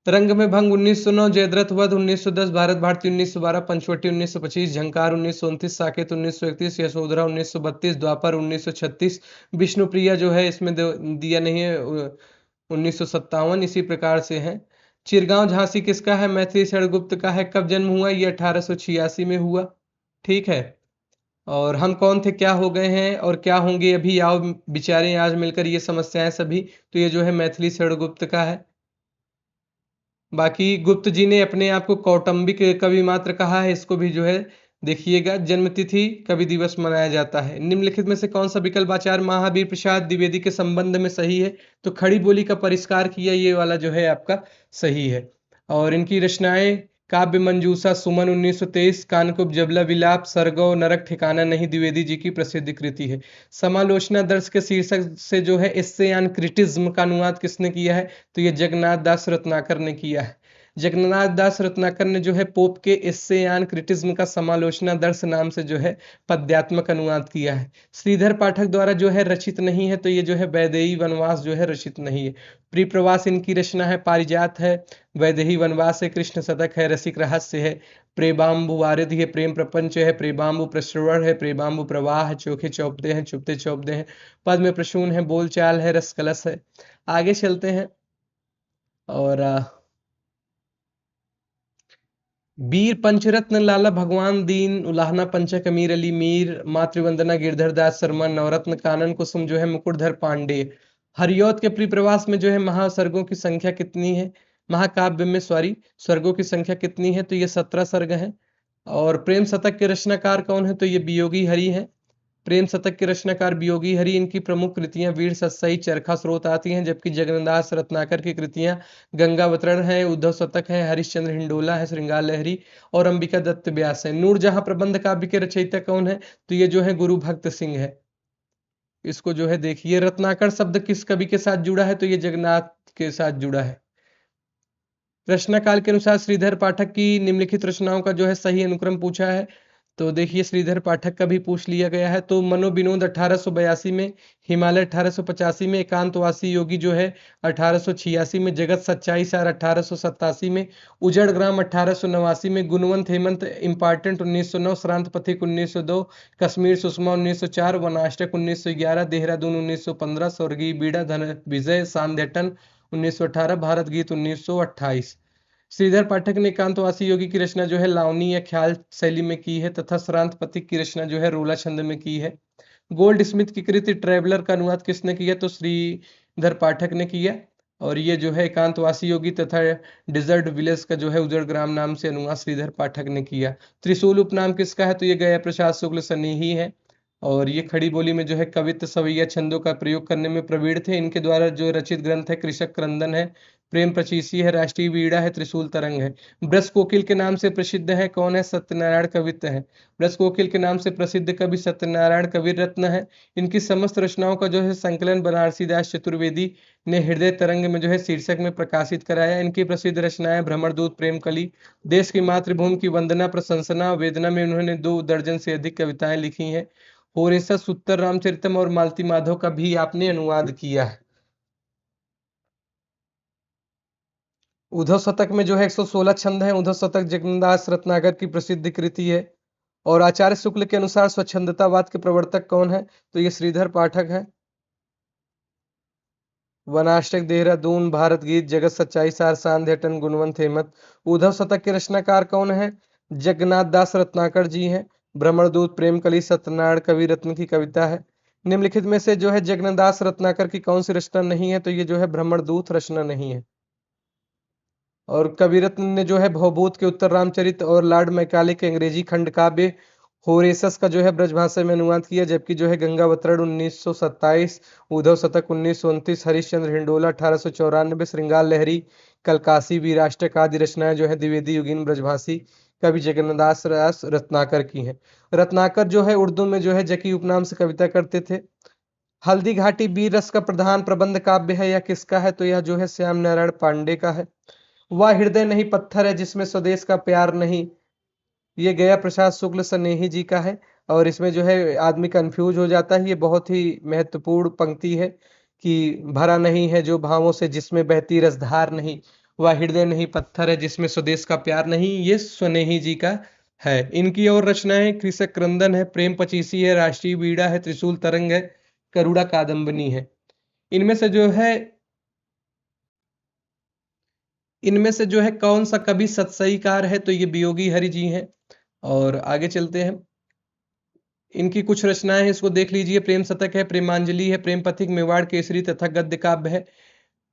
रंग में भंग 1909, जयद्रथ वध 1910, भारत भारती 1912, पंचवटी 1925, झंकार 1929, साकेत 1931, यशोधरा 1932, द्वापर 1936। विष्णुप्रिया जो है इसमें दिया नहीं है, 1957। इसी प्रकार से है। चिरगांव झांसी किसका है? मैथिली षड़गुप्त का है। कब जन्म हुआ? ये 1886 में हुआ। ठीक है। और हम कौन थे, क्या हो गए हैं और क्या होंगे अभी, आओ विचारें आज मिलकर ये समस्याएं सभी। तो ये जो है मैथिली षड़गुप्त का है। बाकी गुप्त जी ने अपने आप को कौटुंबिक कवि मात्र कहा है, इसको भी जो है देखिएगा। जन्मतिथि कवि दिवस मनाया जाता है। निम्नलिखित में से कौन सा विकल्प आचार्य महावीर प्रसाद द्विवेदी के संबंध में सही है? तो खड़ी बोली का परिष्कार किया, ये वाला जो है आपका सही है। और इनकी रचनाएं काव्य मंजूषा, सुमन 1923, कानकुब, जबला विलाप, सरगव, नरक ठिकाना नहीं द्विवेदी जी की प्रसिद्ध कृति है। समालोचना दर्श के शीर्षक से जो है एस्से ऑन क्रिटिज्म का अनुवाद किसने किया है? तो ये जगन्नाथ दास रत्नाकर ने किया है। जगन्नाथ दास रत्नाकर ने जो है पोप के एस्से ऑन क्रिटिज्म का समालोचना दर्श नाम से जो है पद्यात्मक अनुवाद किया है। श्रीधर पाठक द्वारा जो है रचित नहीं है। तो ये जो है वैदेही वनवास जो है रचित नहीं है। प्रियप्रवास इनकी रचना है। पारिजात है, वैदेही वनवास है, कृष्ण शतक है, रसिक रहस्य है, प्रेमाम्बु वारिधि है, प्रेम प्रपंच है, प्रेमाम्बु प्रश्रवण है, प्रेमाम्बु प्रवाह है, चोखे चौपदे हैं, चुपते चौपदे हैं, पद में प्रसून है, बोलचाल है, रस कलश है। आगे चलते हैं। और वीर पंचरत्न लाला भगवान दीन उलाहना पंचक अमीर अली मीर मातृवंदना गिरधर दास शर्मा नवरत्न कानन कुसुम जो है मुकुटधर पांडे। हरिऔध के प्रियप्रवास में जो है महासर्गों की संख्या कितनी है? महाकाव्य में स्वर्गों की संख्या कितनी है? तो ये 17 सर्ग हैं। और प्रेम शतक के रचनाकार कौन है? तो ये वियोगी हरि हैं। प्रेम शतक के रचनाकार वियोगी हरि। इनकी प्रमुख कृतियां वीर सत्सई, चरखा स्रोत आती हैं, जबकि जगन्नाथ रत्नाकर की कृतियां गंगावतरण है, उद्धव शतक है, हरिश्चंद्र हिंडोला है, श्रृंगार लहरी और अंबिका दत्त व्यास है। नूरजहां प्रबंध काव्य के रचयिता कौन है? तो ये जो है गुरु भक्त सिंह है। इसको जो है देखिए, रत्नाकर शब्द किस कवि के साथ जुड़ा है? तो ये जगन्नाथ के साथ जुड़ा है। रचना काल के अनुसार श्रीधर पाठक की निम्नलिखित रचनाओं का जो है सही अनुक्रम पूछा है। तो देखिए, श्रीधर पाठक का भी पूछ लिया गया है। तो मनोविनोद 1882 में, हिमालय 1885 में, एकांतवासी योगी जो है 1886 में, जगत सच्चाई सार 1887 में, उजड़ ग्राम 1889 में, गुणवंत हेमंत इम्पार्टेंट 1909, श्रांत पथिक 1902, कश्मीर सुषमा 1904, वनाष्टक 1911, देहरादून 1915, स्वर्गीय बीड़ा धन विजय सांध्यटन 1918, भारत गीत 1928। श्रीधर पाठक ने एकांतवासी योगी की रचना जो है लावनी या ख्याल शैली में की है, तथा श्रांत पथिक की रचना जो है रोला छंद में की है। गोल्ड स्मिथ की कृति ट्रेवलर का अनुवाद किसने किया? तो श्रीधर पाठक ने किया। और ये जो है एकांतवासी योगी तथा डिजर्ट विलेज का जो है उजड़ ग्राम नाम से अनुवाद श्रीधर पाठक ने किया। त्रिशूल उपनाम किसका है? तो ये गया प्रसाद शुक्ल सनेही है। और ये खड़ी बोली में जो है कवित्त सवैया छंदों का प्रयोग करने में प्रवीण थे। इनके द्वारा जो रचित ग्रंथ है कृषक क्रंदन है, प्रेम पचीसी है, राष्ट्रीय वीड़ा है, त्रिशूल तरंग है। ब्रज कोकिल के नाम से प्रसिद्ध है कौन है? सत्यनारायण कवित्त है। ब्रज कोकिल के नाम से प्रसिद्ध कवि सत्यनारायण कवि रत्न है। इनकी समस्त रचनाओं का जो है संकलन बनारसी दास चतुर्वेदी ने हृदय तरंग में जो है शीर्षक में प्रकाशित कराया। इनकी प्रसिद्ध रचनाएं भ्रमरदूत, प्रेम कली, देश की मातृभूमि की वंदना, प्रशंसना, वेदना में उन्होंने 2 दर्जन से अधिक कविताएं लिखी हैं। होरेसस, उत्तर रामचरितम और मालती माधव का भी आपने अनुवाद किया है। उद्धव शतक में जो है 116 छंद हैं। उद्धव शतक जगन्नाथ रत्नाकर की प्रसिद्ध कृति है। और आचार्य शुक्ल के अनुसार स्वच्छंदतावाद के प्रवर्तक कौन है? तो ये श्रीधर पाठक है। वनाष्टक, देहरादून, भारत गीत, जगत सच्चाई सार, सांध्यटन, गुणवंत हेमंत। उद्धव शतक के रचनाकार कौन है? जगन्नाथ दास रत्नाकर जी हैं। भ्रमरदूत, प्रेम कली सत्यनारायण कवि रत्न की कविता है। निम्नलिखित में से जो है जगन्नाथ दास रत्नाकर की कौन सी रचना नहीं है? तो ये जो है भ्रमरदूत रचना नहीं है। और कविरत्न ने जो है भवभूत के उत्तर रामचरित और लॉर्ड मैकाले के अंग्रेजी खंड काव्य होरेसस का जो है ब्रजभाषा में अनुवाद किया, जबकि जो है गंगावतरण 1927, उद्धव शतक 1929, हरिश्चंद्र हिंडोला 1894, श्रृंगार लहरी, कलकासी, वीराष्टक आदि रचनाएं जो है द्विवेदी युगीन ब्रजभाषी कवि जगन्नाथ दास रत्नाकर की हैं। रत्नाकर जो है उर्दू में जो है जकी उपनाम से कविता करते थे। हल्दी घाटी वीर रस का प्रधान प्रबंध काव्य है, यह किसका है? तो यह जो है श्याम नारायण पांडे का है। वह हृदय नहीं पत्थर है जिसमें स्वदेश का प्यार नहीं, ये गया प्रसाद शुक्ल सनेही जी का है। और इसमें जो है आदमी कंफ्यूज हो जाता है। ये बहुत ही महत्वपूर्ण पंक्ति है कि भरा नहीं है जो भावों से जिसमें बहती रसधार नहीं, वह हृदय नहीं पत्थर है जिसमें स्वदेश का प्यार नहीं, ये स्नेही जी का है। इनकी और रचनाएं कृषक क्रंदन है, प्रेम पचीसी है, राष्ट्रीय वीड़ा है, त्रिशूल तरंग है, करुणा कादम्बनी है। इनमें से जो है इनमें से जो है कौन सा कवि सत्सईकार है? तो ये वियोगी हरि जी हैं। और आगे चलते हैं। इनकी कुछ रचनाएं हैं, इसको देख लीजिए। प्रेम शतक है, प्रेमांजलि है, प्रेम पथिक, मेवाड़ केसरी तथा गद्य काव्य है।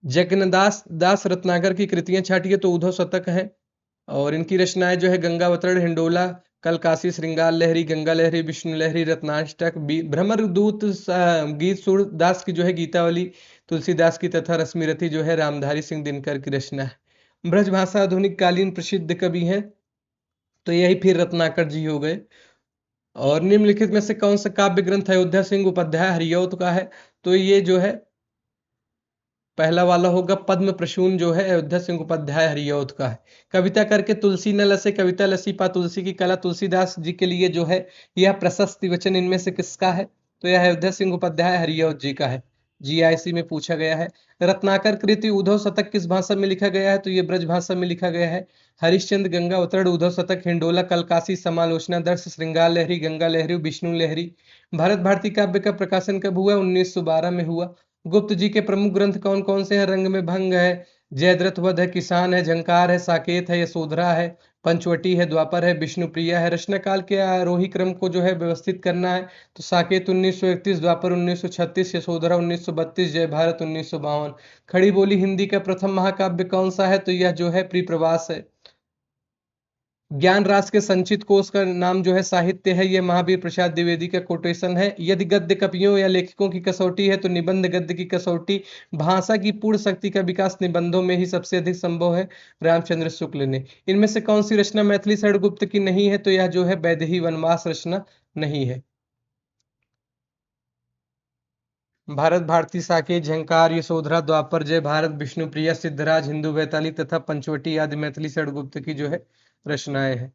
जगन्नाथ दास रत्नाकर की कृतियां छाटिए तो उद्धव शतक है। और इनकी रचनाएं जो है गंगावतरण, हिंडोला, कलकासी, श्रृंगार लहरी, गंगा लहरी, विष्णु लहरी, रत्नाष्टक, भ्रमरदूत, गीत सूरदास की जो है गीतावली, तुलसीदास की तथा रश्मिरथी जो है रामधारी सिंह दिनकर की रचना है। ब्रजभाषा आधुनिक कालीन प्रसिद्ध कवि हैं, तो यही फिर रत्नाकर जी हो गए। और निम्नलिखित में से कौन सा काव्य ग्रंथ अयोध्या सिंह उपाध्याय हरिऔध का है? तो ये जो है पहला वाला होगा। पद्म प्रसून जो है अयोध्या सिंह उपाध्याय हरिऔध का है। कविता करके तुलसी न लसे, कविता लसी पा तुलसी की कला, तुलसीदास जी के लिए जो है यह प्रशस्त वचन इनमें से किसका है? तो यह अयोध्या सिंह उपाध्याय हरिऔध जी का है। जीआईसी में पूछा गया है। रत्नाकर कृति उद्धव शतक किस भाषा में लिखा गया है? तो ये ब्रज भाषा में लिखा गया है। हरिश्चंद्र, गंगावतरण, उद्धव शतक, हिंडोला, कलकासी, समालोचना दर्श, श्रृंगार लहरी, गंगा लहरी, विष्णु लहरी। भारत भारती काव्य का प्रकाशन कब हुआ? 1912 में हुआ। गुप्त जी के प्रमुख ग्रंथ कौन कौन से हैं? रंग में भंग है, जयद्रथ वध है, किसान है, झंकार है, साकेत है, यशोधरा है, पंचवटी है, द्वापर है, विष्णुप्रिया है। रचना काल के आरोही क्रम को जो है व्यवस्थित करना है तो साकेत 1931, द्वापर 1936, यशोधरा 1932, जय भारत 1952। खड़ी बोली हिंदी का प्रथम महाकाव्य कौन सा है तो यह जो है प्रिप्रवास है। ज्ञान रास के संचित कोश का नाम जो है साहित्य है, यह महावीर प्रसाद द्विवेदी का कोटेशन है। यदि गद्य कवियों या लेखकों की कसौटी है तो निबंध गद्य की कसौटी। भाषा की पूर्ण शक्ति का विकास निबंधों में ही सबसे अधिक संभव है, रामचंद्र शुक्ल ने। इनमें से कौन सी रचना मैथिली षडगुप्त की नहीं है तो यह जो है वैदेही वनवास रचना नहीं है। भारत भारती, साकेत, झंकार, यशोधरा, द्वापर, जय भारत, विष्णुप्रिया, सिद्धराज, हिंदू वैतालिक तथा पंचवटी आदि मैथिली षडगुप्त की जो है रचनाएं हैं।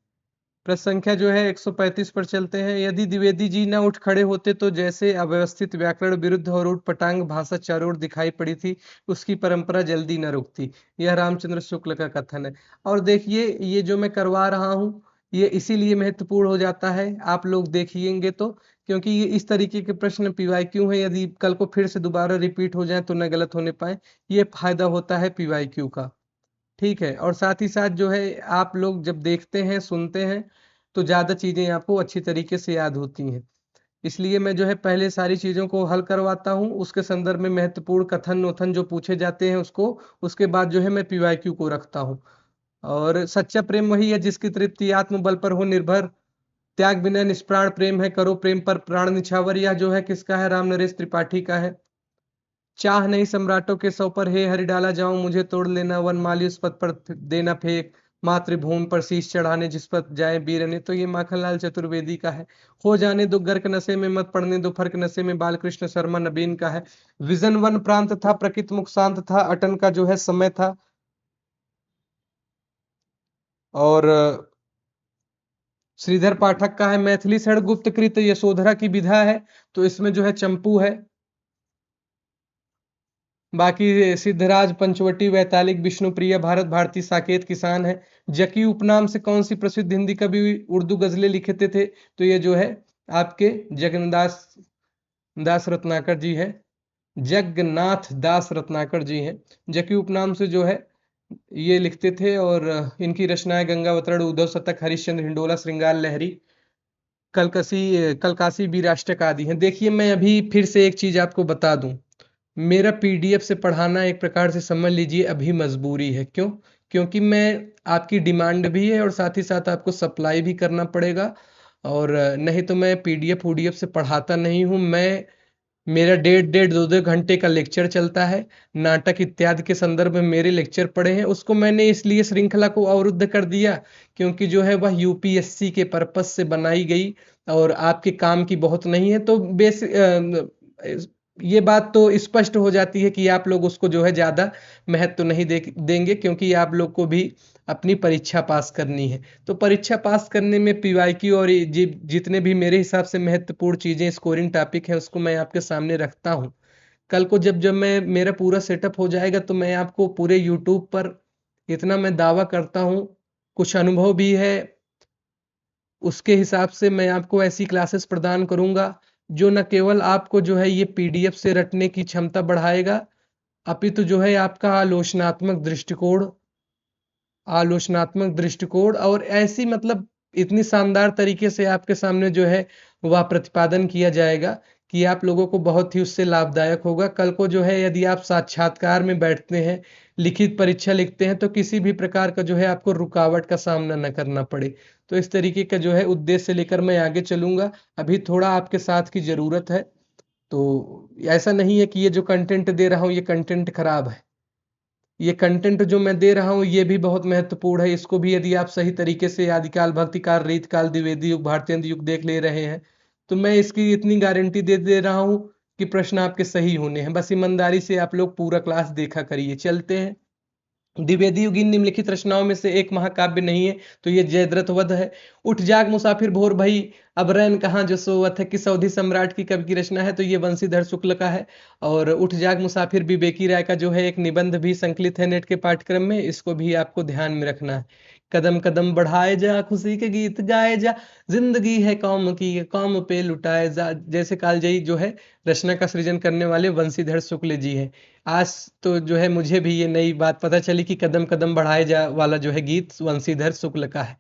प्रश्न संख्या जो है 135 पर चलते हैं। यदि द्विवेदी जी न उठ खड़े होते तो जैसे अव्यवस्थित व्याकरण, विरुद्ध और उठ पटांग भाषा चारों ओर दिखाई पड़ी थी, उसकी परंपरा जल्दी न रुकती। यह रामचंद्र शुक्ल का कथन है। और देखिए ये जो मैं करवा रहा हूँ ये इसीलिए महत्वपूर्ण हो जाता है, आप लोग देखिएंगे तो, क्योंकि ये इस तरीके के प्रश्न पीवाईक्यू है, यदि कल को फिर से दोबारा रिपीट हो जाए तो न गलत होने पाए, ये फायदा होता है पीवाईक्यू का। ठीक है, और साथ ही साथ जो है आप लोग जब देखते हैं सुनते हैं तो ज़्यादा चीज़ें आपको अच्छी तरीके से याद होती हैं। इसलिए मैं जो है पहले सारी चीज़ों को हल करवाता हूँ, उसके संदर्भ में महत्वपूर्ण कथन वथन जो पूछे जाते हैं उसको, उसके बाद जो है मैं पीवाईक्यू को रखता हूँ। और सच्चा प्रेम वही है जिसकी तृप्ति आत्मबल पर हो निर्भर, त्याग बिना निष्प्राण प्रेम है, करो प्रेम पर प्राण निछावर। यह जो है किसका है, राम नरेश त्रिपाठी का है। चाह नहीं सम्राटों के सौ पर, हे हरि डाला जाऊं मुझे तोड़ लेना, वन माली उस पद पर देना फेंक, मातृभूमि पर शीश चढ़ाने जिस पर जाए बीरने। तो ये माखनलाल चतुर्वेदी का है। हो जाने दो गर्क नशे में मत पड़ने दो फर्क नशे में, बालकृष्ण शर्मा नबीन का है। विजन वन प्रांत था, प्रकृत मुख शांत था, अटन का जो है समय था। और श्रीधर पाठक का है। मैथिली षडगुप्त कृत यशोधरा की विधा है तो इसमें जो है चंपू है। बाकी सिद्धराज, पंचवटी, वैतालिक, विष्णुप्रिया, भारत भारती, साकेत, किसान है। जकी उपनाम से कौन सी प्रसिद्ध हिंदी कवि उर्दू गजलें लिखते थे तो ये जो है आपके जगन्नाथ दास रत्नाकर जी है, जगन्नाथ दास रत्नाकर जी हैं। जकी उपनाम से जो है ये लिखते थे और इनकी रचनाएं गंगावतरण, उद्धव शतक, हरिश्चंद्र, हिंडोला, श्रृंगार लहरी, कलकासी वीराष्टक आदि हैं। देखिए मैं अभी फिर से एक चीज आपको बता दूं, मेरा पीडीएफ से पढ़ाना एक प्रकार से समझ लीजिए अभी मजबूरी है। क्यों? क्योंकि मैं आपकी डिमांड भी है और साथ ही साथ आपको सप्लाई भी करना पड़ेगा। और नहीं तो मैं पीडीएफ वूडीएफ से पढ़ाता नहीं हूँ। मैं मेरा डेढ़ डेढ़ दो दो घंटे का लेक्चर चलता है, नाटक इत्यादि के संदर्भ में मेरे लेक्चर पड़े हैं। उसको मैंने इसलिए श्रृंखला को अवरुद्ध कर दिया क्योंकि जो है वह यूपीएससी के पर्पस से बनाई गई और आपके काम की बहुत नहीं है। तो ये बात तो स्पष्ट हो जाती है कि आप लोग उसको जो है ज़्यादा महत्व नहीं देंगे, क्योंकि आप लोग को भी अपनी परीक्षा पास करनी है। तो परीक्षा पास करने में पीवाईक्यू और जितने भी मेरे हिसाब से महत्वपूर्ण चीज़ें स्कोरिंग टॉपिक है उसको मैं आपके सामने रखता हूँ। कल को जब जब मैं मेरा पूरा सेटअप हो जाएगा तो मैं आपको पूरे यूट्यूब पर, इतना मैं दावा करता हूँ, कुछ अनुभव भी है, उसके हिसाब से मैं आपको ऐसी क्लासेस प्रदान करूंगा जो न केवल आपको जो है ये पीडीएफ से रटने की क्षमता बढ़ाएगा, अपितु जो है आपका आलोचनात्मक दृष्टिकोण और ऐसी मतलब इतनी शानदार तरीके से आपके सामने जो है वह प्रतिपादन किया जाएगा कि आप लोगों को बहुत ही उससे लाभदायक होगा। कल को जो है यदि आप साक्षात्कार में बैठते हैं, लिखित परीक्षा लिखते हैं तो किसी भी प्रकार का जो है आपको रुकावट का सामना न करना पड़े। तो इस तरीके का जो है उद्देश्य लेकर मैं आगे चलूंगा। अभी थोड़ा आपके साथ की जरूरत है। तो ऐसा नहीं है कि ये जो कंटेंट दे रहा हूँ ये कंटेंट खराब है। ये कंटेंट जो मैं दे रहा हूँ ये भी बहुत महत्वपूर्ण है। इसको भी यदि आप सही तरीके से आदिकाल, भक्तिकाल, रीतकाल, द्विवेदी युग, भारतेंद्र युग देख ले रहे हैं तो मैं इसकी इतनी गारंटी दे रहा हूँ कि प्रश्न आपके सही होने हैं। बस ईमानदारी से आप लोग पूरा क्लास देखा करिए। चलते हैं। द्विवेदी युगीन निम्नलिखित रचनाओं में से एक महाकाव्य नहीं है तो ये जयद्रथ वध है। उठ जाग मुसाफिर भोर भई, अब रैन कहाँ जो सोवत है, किस अवधि सम्राट की कवि की रचना है तो ये वंशीधर शुक्ल का है। और उठ जाग मुसाफिर विवेकी राय का जो है एक निबंध भी संकलित है नेट के पाठ्यक्रम में, इसको भी आपको ध्यान में रखना है। कदम कदम बढ़ाए जा, खुशी के गीत गाए जा, जिंदगी है कौम की, कौम पे लुटाए जा, जैसे कालजयी जो है रचना का सृजन करने वाले वंशीधर शुक्ल जी हैं। आज तो जो है मुझे भी ये नई बात पता चली कि कदम कदम बढ़ाए जा वाला जो है गीत वंशीधर शुक्ल का है।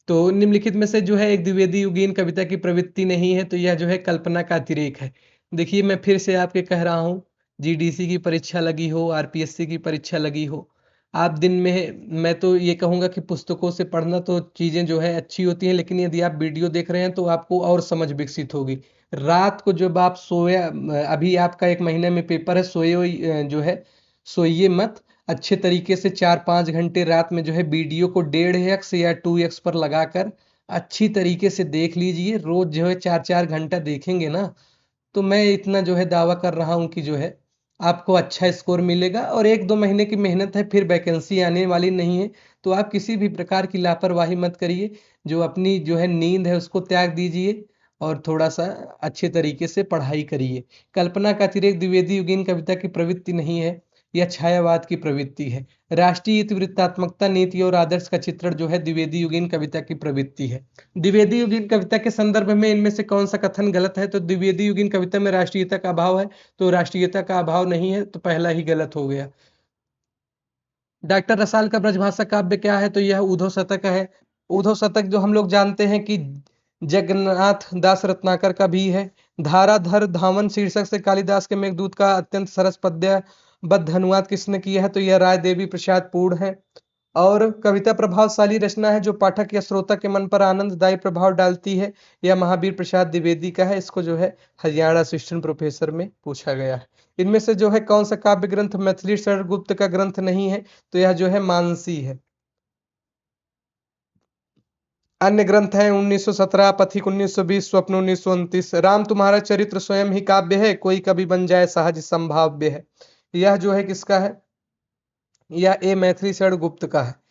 तो निम्नलिखित में से जो है एक द्विवेदी युगीन कविता की प्रवृत्ति नहीं है, तो यह जो है कल्पना का अतिरेक है। देखिए मैं फिर से आपके कह रहा हूँ, जीडीसी की परीक्षा लगी हो, आरपीएससी की परीक्षा लगी हो, आप दिन में, मैं तो ये कहूँगा कि पुस्तकों से पढ़ना तो चीज़ें जो है अच्छी होती हैं, लेकिन यदि आप वीडियो देख रहे हैं तो आपको और समझ विकसित होगी। रात को जब आप सोया, अभी आपका 1 महीने में पेपर है, जो है सोइए मत। अच्छे तरीके से 4-5 घंटे रात में जो है वीडियो को 1.5x या 2x पर लगाकर अच्छी तरीके से देख लीजिए। रोज जो है 4-4 घंटा देखेंगे ना, तो मैं इतना जो है दावा कर रहा हूँ कि जो है आपको अच्छा स्कोर मिलेगा। और 1-2 महीने की मेहनत है, फिर वैकेंसी आने वाली नहीं है। तो आप किसी भी प्रकार की लापरवाही मत करिए, जो अपनी जो है नींद है उसको त्याग दीजिए और थोड़ा सा अच्छे तरीके से पढ़ाई करिए। कल्पना का अतिरेक द्विवेदी युगीन कविता की प्रवृत्ति नहीं है, यह छायावाद की प्रवृत्ति है। राष्ट्रीय इतिवृत्तात्मकता, नीति और आदर्श का चित्रण जो है द्विवेदी युगीन कविता की प्रवृत्ति है। द्विवेदी युगीन कविता के संदर्भ में इनमें से कौन सा कथन गलत है? तो द्विवेदी युगीन कविता में राष्ट्रीयता का अभाव है, तो राष्ट्रीयता का अभाव नहीं है, तो पहला ही गलत हो गया। डॉक्टर रसाल का ब्रजभाषा काव्य क्या है? तो यह ऊधव शतक है। ऊधव शतक जो हम लोग जानते हैं कि जगन्नाथ दास रत्नाकर का भी है। धाराधर धावन शीर्षक से कालिदास के मेघदूत का अत्यंत सरस पद्यबद्ध अनुवाद किसने किया है? तो यह राय देवी प्रसाद पूर्ण है। और कविता प्रभावशाली रचना है जो पाठक या श्रोता के मन पर आनंददायी प्रभाव डालती है, यह महावीर प्रसाद द्विवेदी का है। इसको जो है हरियाणा असिस्टेंट प्रोफेसर में पूछा गया है। इनमें से जो है कौन सा काव्य ग्रंथ मैथिली शरण गुप्त का ग्रंथ नहीं है? तो यह जो है मानसी है। अन्य ग्रंथ हैं 1917, पथिक 1920, स्वप्न 1929। राम तुम्हारा चरित्र स्वयं ही काव्य है, कोई कभी बन जाए सहज संभाव्य है। यह जो है किसका है? यह ए मैथिली शरण गुप्त का है।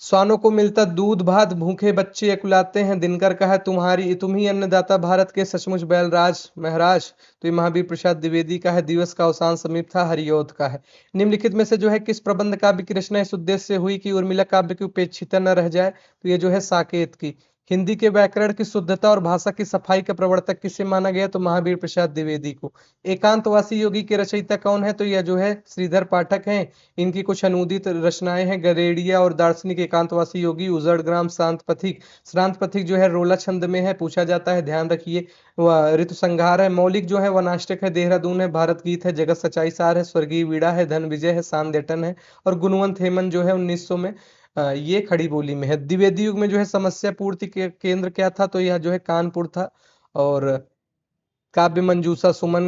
श्वानों को मिलता दूध भात, भूखे बच्चे अकुलाते हैं, दिनकर का है तुम्हारी तुम ही अन्नदाता भारत के, सचमुच बैलराज महाराज। तो ये महावीर प्रसाद द्विवेदी का है। दिवस का अवसान समीप था, हरिऔध का है। निम्नलिखित में से जो है किस प्रबंध काव्य की रचना इस उद्देश्य से हुई कि उर्मिला काव्य की उपेक्षिता न रह जाए? तो ये जो है साकेत की। हिंदी के व्याकरण की शुद्धता और भाषा की सफाई का प्रवर्तक किसे माना गया? तो महावीर प्रसाद द्विवेदी को। एकांतवासी योगी के रचयिता कौन है? तो यह जो है श्रीधर पाठक हैं। इनकी कुछ अनुदित रचनाएं हैं, गरेड़िया और दार्शनिक, एकांतवासी योगी, उजड़ ग्राम, शांत पथिक। शांत पथिक जो है रोला छंद में है, पूछा जाता है, ध्यान रखिए। वह ऋतु संहार है। मौलिक जो है वनाष्टक है, देहरादून है, भारत गीत है, जगत सच्चाई सार है, स्वर्गीय वीणा है, धन विजय है, सांदेटन है। और गुणवंत हेमन जो है 1900 में, ये खड़ी बोली में है। द्विवेदी युग में जो है समस्या पूर्ति के केंद्र क्या था? तो यह जो है कानपुर था। और काव्य मंजूषा, सुमन,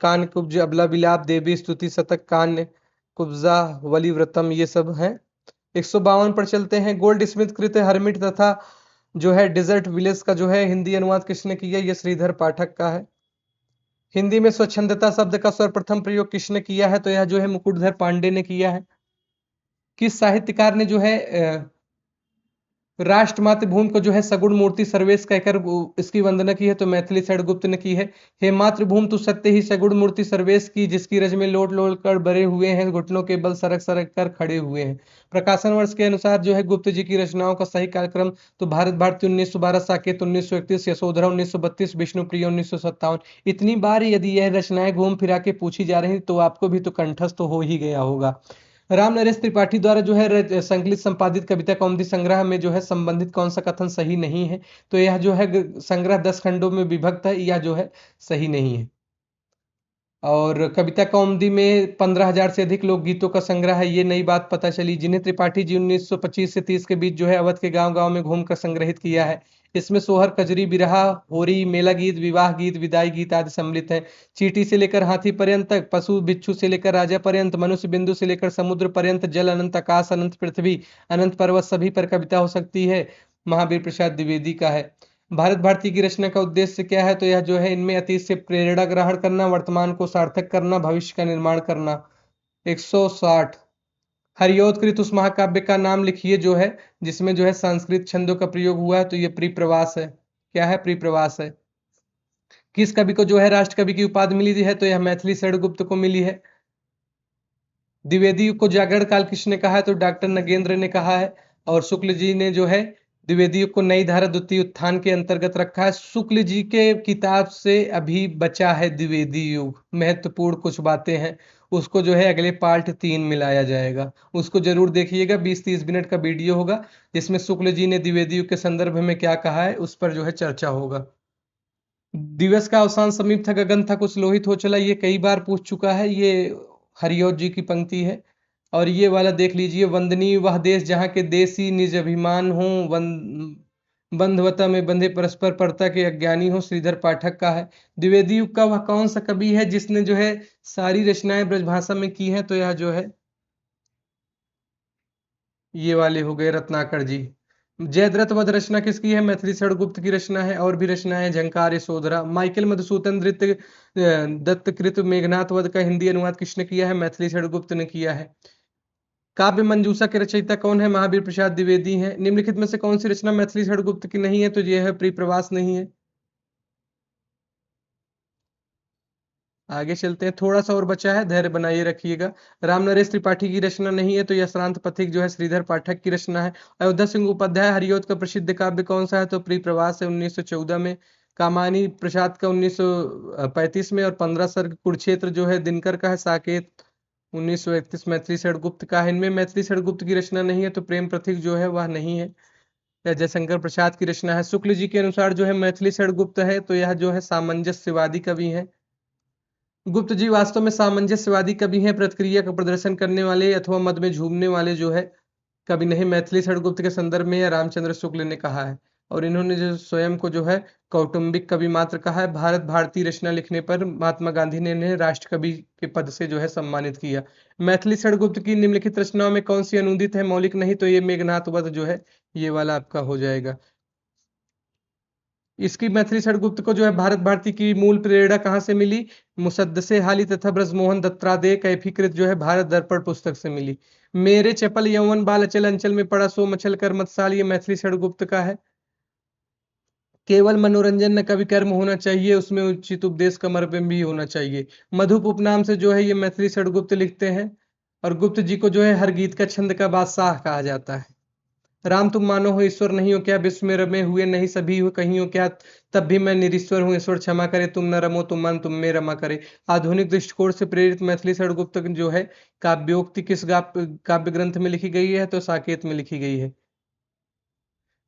कान कुब्ज, अबला विलाप, देवी स्तुति शतक, कान्य कुब्जा, वलिव्रतम, ये सब हैं। 152 पर चलते हैं। गोल्ड स्मिथ कृत हरमिट तथा जो है डिजर्ट विलेज का जो है हिंदी अनुवाद किसने किया? ये श्रीधर पाठक का है। हिंदी में स्वच्छंदता शब्द का सर्वप्रथम प्रयोग किसने किया है? तो यह जो है मुकुटधर पांडे ने किया है। किस साहित्यकार ने जो है राष्ट्र मातृभूमि को जो है सगुण मूर्ति सर्वेश कहकर इसकी वंदना की है? तो मैथिली शरण गुप्त ने की है। हे मातृभूमि तू सत्य ही सगुण मूर्ति सर्वेश की, जिसकी रज में लोट लोट कर बरे हुए हैं, घुटनों के बल सरक सरक कर खड़े हुए हैं। प्रकाशन वर्ष के अनुसार जो है गुप्त जी की रचनाओं का सही कार्यक्रम, तो भारत भारती 1912, साकेत 1931, यशोधरा 1932, विष्णुप्रिय 1957। इतनी बार यदि यह रचनाएं घूम फिरा के पूछी जा रही तो आपको भी तो कंठस्थ हो ही गया होगा। राम नरेश त्रिपाठी द्वारा जो है संकलित संपादित कविता कौमुदी संग्रह में जो है संबंधित कौन सा कथन सही नहीं है? तो यह जो है संग्रह 10 खंडों में विभक्त है, यह जो है सही नहीं है। और कविता कौमुदी में 15,000 से अधिक लोकगीतों का संग्रह है, ये नई बात पता चली, जिन्हें त्रिपाठी जी 1925 से 30 के बीच जो है अवध के गांव गांव में घूमकर संग्रहित किया है। इसमें सोहर, कजरी, बिरहा, होरी, मेला गीत, विवाह गीत, विदाई गीत आदि सम्मिलित हैं। चींटी से लेकर हाथी पर्यंत तक, पशु बिच्छू से लेकर राजा पर्यंत, मनुष्य बिंदु से लेकर समुद्र पर्यंत, जल अनंत, आकाश अनंत, पृथ्वी अनंत, पर्वत, सभी पर कविता हो सकती है। महावीर प्रसाद द्विवेदी का है। भारत भारती की रचना का उद्देश्य क्या है? तो यह जो है इनमें अतीत से प्रेरणा ग्रहण करना, वर्तमान को सार्थक करना, भविष्य का निर्माण करना। 160। हरिऔध उस महाकाव्य का नाम लिखिए जो है जिसमें जो है संस्कृत छंदों का प्रयोग हुआ है। तो ये प्रिप्रवास है। क्या है? प्रिप्रवास है। किस कवि को जो है राष्ट्र कवि की उपाधि मिली है? तो यह मैथिली शरण गुप्त को मिली है। द्विवेदी युग को जागरण काल किसने कहा है? तो डॉक्टर नगेंद्र ने कहा है। और शुक्ल जी ने जो है द्विवेदी युग को नई धारा द्वितीय उत्थान के अंतर्गत रखा है। शुक्ल जी के किताब से अभी बचा है द्विवेदी युग, महत्वपूर्ण कुछ बातें हैं, उसको जो है अगले पार्ट 3 में लाया जाएगा। उसको जरूर देखिएगा, 20-30 मिनट का वीडियो होगा जिसमें शुक्ल जी ने द्विवेदी युग के संदर्भ में क्या कहा है उस पर जो है चर्चा होगा। दिवस का अवसान समीप था, गगन था कुछ लोहित हो चला, ये कई बार पूछ चुका है, ये हरिऔध जी की पंक्ति है। और ये वाला देख लीजिए, वंदनीय वह देश जहाँ के देसी निज अभिमान हो, बंधवता में बंधे परस्पर परता के अज्ञानी हो, श्रीधर पाठक का है। द्विवेदी युग का वह कौन सा कवि है जिसने जो है सारी रचनाएं ब्रजभाषा में की हैं? तो यह जो है ये वाले हो गए रत्नाकर जी। जयद्रथ वध रचना किसकी है? मैथिली षड़गुप्त की रचना है। और भी रचनाएं, झंकार यशोधरा। माइकल मधुसूदन दत्तकृत मेघनाथ वध का हिंदी अनुवाद किसने किया है? मैथिली षड़गुप्त ने किया है। काव्य मंजूषा के रचयिता कौन है? महावीर प्रसाद द्विवेदी हैं। निम्नलिखित में से कौन सी रचना मैथिली षड़गुप्त की नहीं है? तो यह है प्रिप्रवास नहीं है। आगे चलते हैं, थोड़ा सा और बचा है, धैर्य बनाइए रखिएगा। रामनरेश त्रिपाठी की रचना नहीं है, तो यह श्रांत पथिक जो है श्रीधर पाठक की रचना है। अयोध्या सिंह उपाध्याय हरिऔध का प्रसिद्ध काव्य कौन सा है? तो प्रिप्रवास है, 1914 में। कामानी प्रसाद का 1935 में। और 15 सर्ग कुरुक्षेत्र जो है दिनकर का है। साकेत 1931 मैथिली षड़गुप्त का है। इनमें मैथिली षड़गुप्त की रचना नहीं है, तो प्रेम प्रतीक जो है वह नहीं है, यह जयशंकर प्रसाद की रचना है। शुक्ल जी के अनुसार जो है मैथिली षड़गुप्त है, तो यह जो है सामंजस्यवादी कवि है। गुप्त जी वास्तव में सामंजस्यवादी कवि हैं, प्रतिक्रिया का प्रदर्शन करने वाले अथवा मद में झूमने वाले जो है कवि नहीं। मैथिली षड़गुप्त के संदर्भ में यह रामचंद्र शुक्ल ने कहा है। और इन्होंने जो स्वयं को जो है कौटुंबिक कवि मात्र कहा है। भारत भारती रचना लिखने पर महात्मा गांधी ने इन्हें राष्ट्र कवि के पद से जो है सम्मानित किया। मैथिली षड़गुप्त की निम्नलिखित रचनाओं में कौन सी अनुदित है, मौलिक नहीं? तो ये मेघनाथ वध जो है ये वाला आपका हो जाएगा। इसकी मैथिली षड़गुप्त को जो है भारत भारती की मूल प्रेरणा कहाँ से मिली? मुसद्दसे हाली तथा ब्रजमोहन दत्तात्रेय कैफीकृत जो है भारत दर्पण पुस्तक से मिली। मेरे चपल यौवन बाल अचल अंचल में पड़ा सो मचल कर मत्साल, ये मैथिली षड़गुप्त का है। केवल मनोरंजन न कवि कर्म होना चाहिए, उसमें उचित उपदेश का मर्म भी होना चाहिए। मधुप उपनाम से जो है ये मैथिली षड़गुप्त लिखते हैं। और गुप्त जी को जो है हर गीत का छंद का बादशाह कहा जाता है। राम तुम मानो हो ईश्वर नहीं हो क्या, विश्व में रमे हुए नहीं सभी हो कहीं हो क्या, तब भी मैं निरीश्वर हूँ ईश्वर क्षमा करे, तुम न रमो तुम मन तुम में रमा करे। आधुनिक दृष्टिकोण से प्रेरित मैथिली षड़गुप्त जो है काव्योक्ति किस काव्य ग्रंथ में लिखी गई है? तो साकेत में लिखी गई है।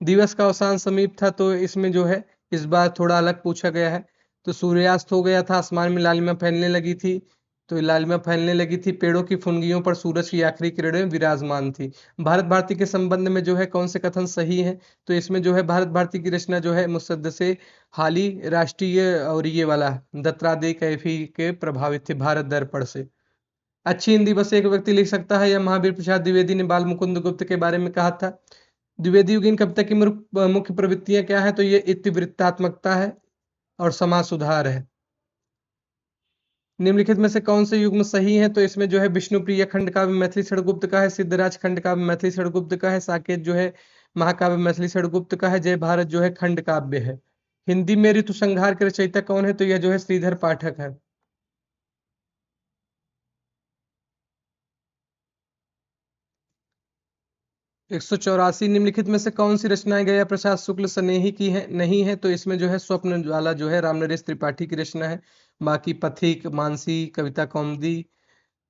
दिवस का अवसान समीप था, तो इसमें जो है इस बार थोड़ा अलग पूछा गया है। तो सूर्यास्त हो गया था, आसमान में लालिमा फैलने लगी थी। तो लालिमा फैलने लगी थी, पेड़ों की फुनगियों पर सूरज की आखिरी किरणें विराजमान थी। भारत भारती के संबंध में जो है कौन से कथन सही है? तो इसमें जो है भारत भारती की रचना जो है मुसद्दसे हाली राष्ट्रीय और ये वाला दत्तात्रेय कैफी के प्रभावित थे भारत दर्पण से। अच्छी हिंदी बस एक व्यक्ति लिख सकता है, या महावीर प्रसाद द्विवेदी ने बाल मुकुंद गुप्त के बारे में कहा था। द्विवेदी युगीन कविता की मुख्य प्रवृत्तियां क्या है? तो ये इतिवृत्तात्मकता है और समाज सुधार है। निम्नलिखित में से कौन से युग्म सही है? तो इसमें जो है विष्णुप्रिय खंड काव्य मैथिली षड़गुप्त का है। सिद्धराज खंड काव्य मैथिली षड़गुप्त का है। साकेत जो है महाकाव्य मैथिली षड़गुप्त का है। जय भारत जो है खंड काव्य है। हिंदी में ऋतु संहार के रचयिता कौन है? तो यह जो है श्रीधर पाठक है। 184 निम्नलिखित में से कौन सी रचनाएं गया प्रसाद शुक्ल स्नेही की है? नहीं है, तो इसमें जो है स्वप्न ज्वाला जो है रामनरेश त्रिपाठी की रचना है। बाकी पथिक, मानसी, कविता कौमुदी